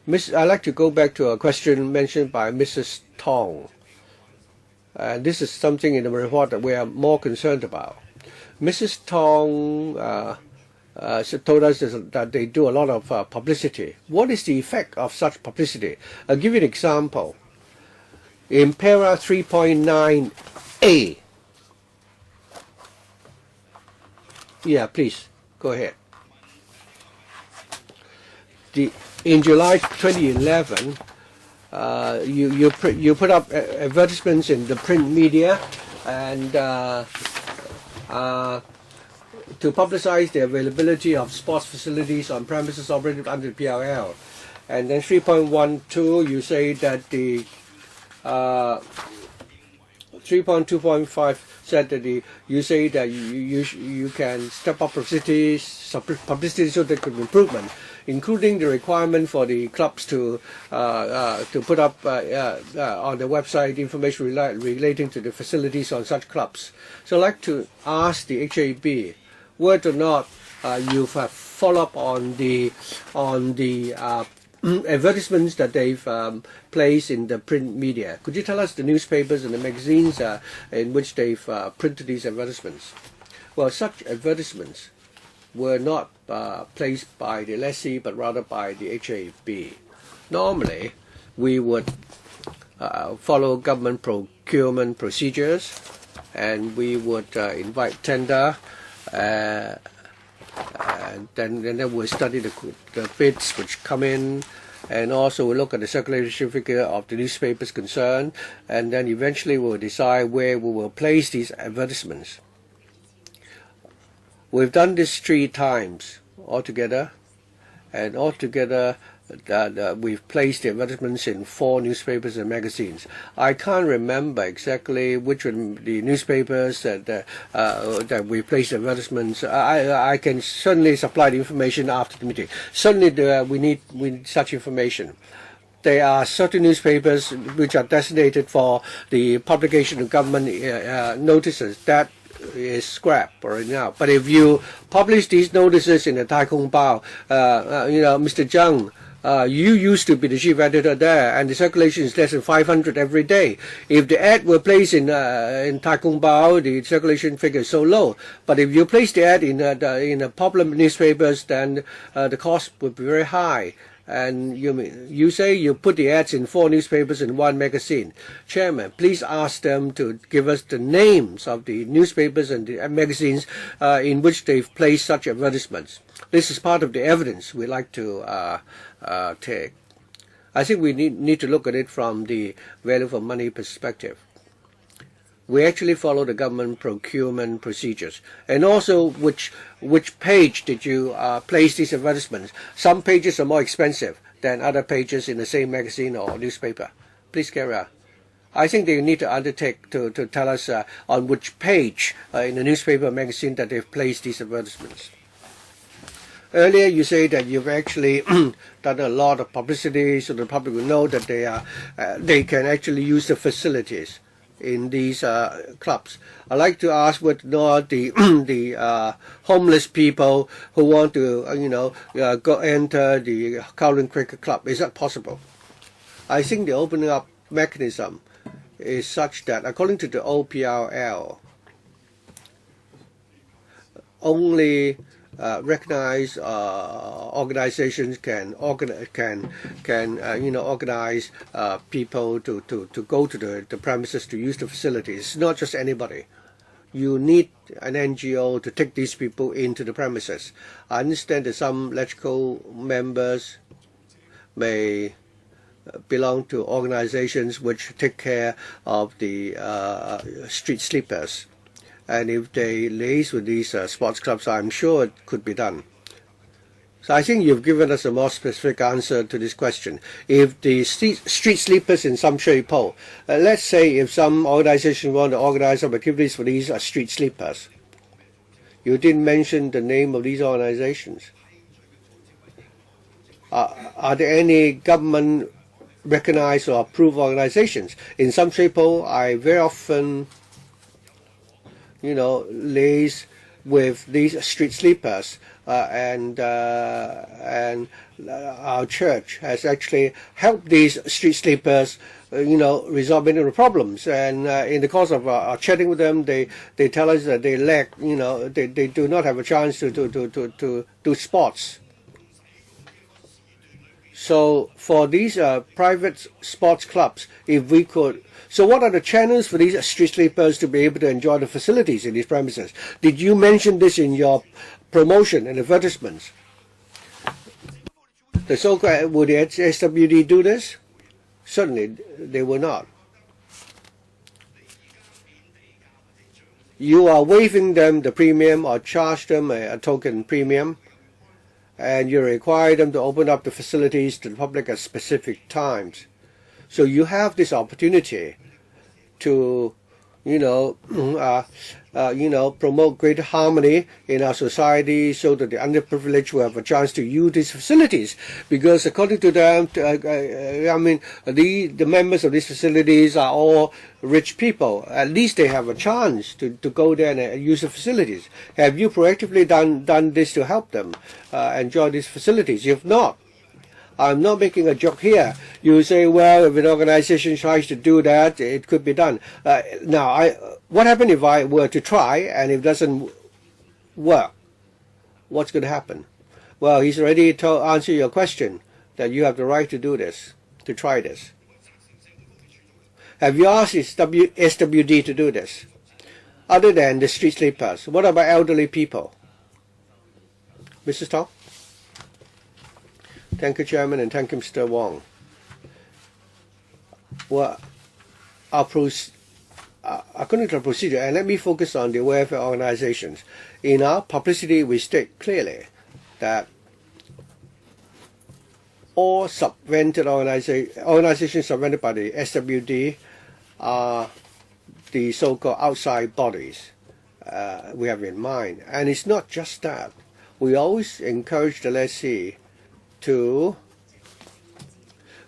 F: I'd like to go back to a question mentioned by Mrs. Tong. And this is something in the report that we are more concerned about. Mrs. Tong told us that they do a lot of publicity. What is the effect of such publicity? I'll give you an example. In paragraph 3.9a, yeah, please, go ahead. In July 2011, you put up advertisements in the print media and to publicize the availability of sports facilities on premises operated under the PRL. And then 3.12, you say that the 3.2.5 said that you say that you can step up publicity so there could be improvement, including the requirement for the clubs to put up on the website information relating to the facilities on such clubs. So I'd like to ask the HAB whether or not you have follow up on the advertisements that they've placed in the print media. Could you tell us the newspapers and the magazines in which they've printed these advertisements? Well, such advertisements were not placed by the lessee, but rather by the HAB. Normally, we would follow government procurement procedures, and we would invite tender, and then we'll study the bids which come in, and also we'll look at the circulation figure of the newspapers concerned, and then eventually we'll decide where we will place these advertisements. We've done this 3 times altogether, and altogether we've placed the advertisements in 4 newspapers and magazines. I can't remember exactly which were the newspapers that we placed advertisements. I can certainly supply the information after the meeting. Certainly we need such information. There are certain newspapers which are designated for the publication of government notices. That is scrapped right now. But if you publish these notices in the Tai Kung Bao, Mr. Zhang You used to be the chief editor there, and the circulation is less than 500 every day. If the ad were placed in Tai Kung Bao, the circulation figure is so low. But if you place the ad in popular newspapers, then the cost would be very high. And you say you put the ads in 4 newspapers and 1 magazine. Chairman, please ask them to give us the names of the newspapers and the magazines in which they've placed such advertisements. This is part of the evidence we like to take. I think we need to look at it from the value for money perspective. We actually follow the government procurement procedures. And also, which page did you place these advertisements? Some pages are more expensive than other pages in the same magazine or newspaper. Please carry on. I think they need to undertake to tell us on which page in the newspaper or magazine that they've placed these advertisements. Earlier, you say that you've actually done a lot of publicity so the public will know that they can actually use the facilities in these clubs. I'd like to ask whether or not the homeless people who want to go enter the Kowloon Cricket Club, is that possible? I think the opening up mechanism is such that, according to the OPRL, only recognized organizations can organize people to go to the premises to use the facilities. It's not just anybody. You need an NGO to take these people into the premises. I understand that some electrical members may belong to organizations which take care of the street sleepers. And if they liaise with these sports clubs, I'm sure it could be done. So I think you've given us a more specific answer to this question. If the street sleepers in some Shui Po, let's say if some organization want to organize some activities for these street sleepers, you didn't mention the name of these organizations. Are there any government recognized or approved organizations? In some Shui Po, I very often liaise with these street sleepers, and our church has actually helped these street sleepers, resolve many of the problems. And in the course of chatting with them, they tell us that they lack, they do not have a chance to do sports. So for these private sports clubs, if we could. So what are the channels for these street sleepers to be able to enjoy the facilities in these premises? Did you mention this in your promotion and advertisements? The so-called, would the SWD do this? Certainly they will not. You are waiving them the premium or charge them a token premium, and you require them to open up the facilities to the public at specific times. So you have this opportunity to, promote greater harmony in our society so that the underprivileged will have a chance to use these facilities. Because according to them, the members of these facilities are all rich people. At least they have a chance to go there and use the facilities. Have you proactively done this to help them enjoy these facilities? If not, I'm not making a joke here. You say, well, if an organization tries to do that, it could be done. Now, what happens if I were to try and it doesn't work? What's going to happen? Well, he's already answered your question that you have the right to do this, to try this. Have you asked SWD to do this? Other than the street sleepers, what about elderly people? Mrs. Tong? Thank you, Chairman, and thank you, Mr. Wong. Well, according to the procedure, and let me focus on the welfare organizations. In our publicity, we state clearly that all subvented organizations subvented by the SWD are the so-called outside bodies we have in mind. And it's not just that. We always encourage the lessee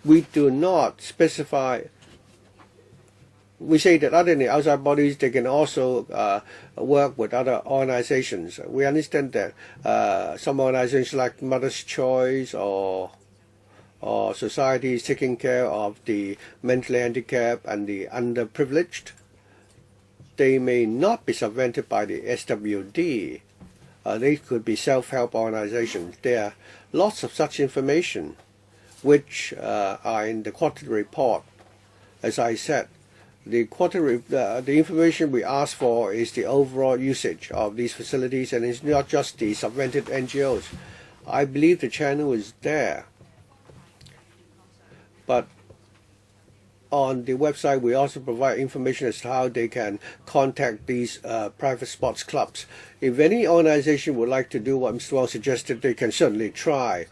F: we do not specify. We say that other than the outside bodies, they can also work with other organizations. We understand that some organizations like Mother's Choice or or societies taking care of the mentally handicapped and the underprivileged, they may not be subvented by the SWD. They could be self-help organizations. There are lots of such information which are in the quarterly report. As I said, the information we ask for is the overall usage of these facilities, and it's not just the subvented NGOs. I believe the channel is there. But on the website, we also provide information as to how they can contact these private sports clubs. If any organization would like to do what Mr. Wong suggested, they can certainly try.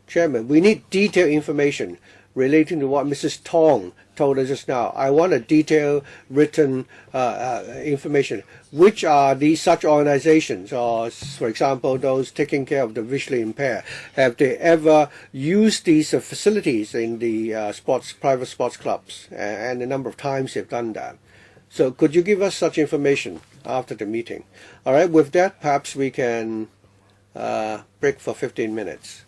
F: Chairman, we need detailed information relating to what Mrs. Tong told us just now. I want a detailed written information. Which are these such organizations, or for example, those taking care of the visually impaired? Have they ever used these facilities in the private sports clubs, and the number of times they've done that? So could you give us such information after the meeting? All right, with that, perhaps we can break for 15 minutes.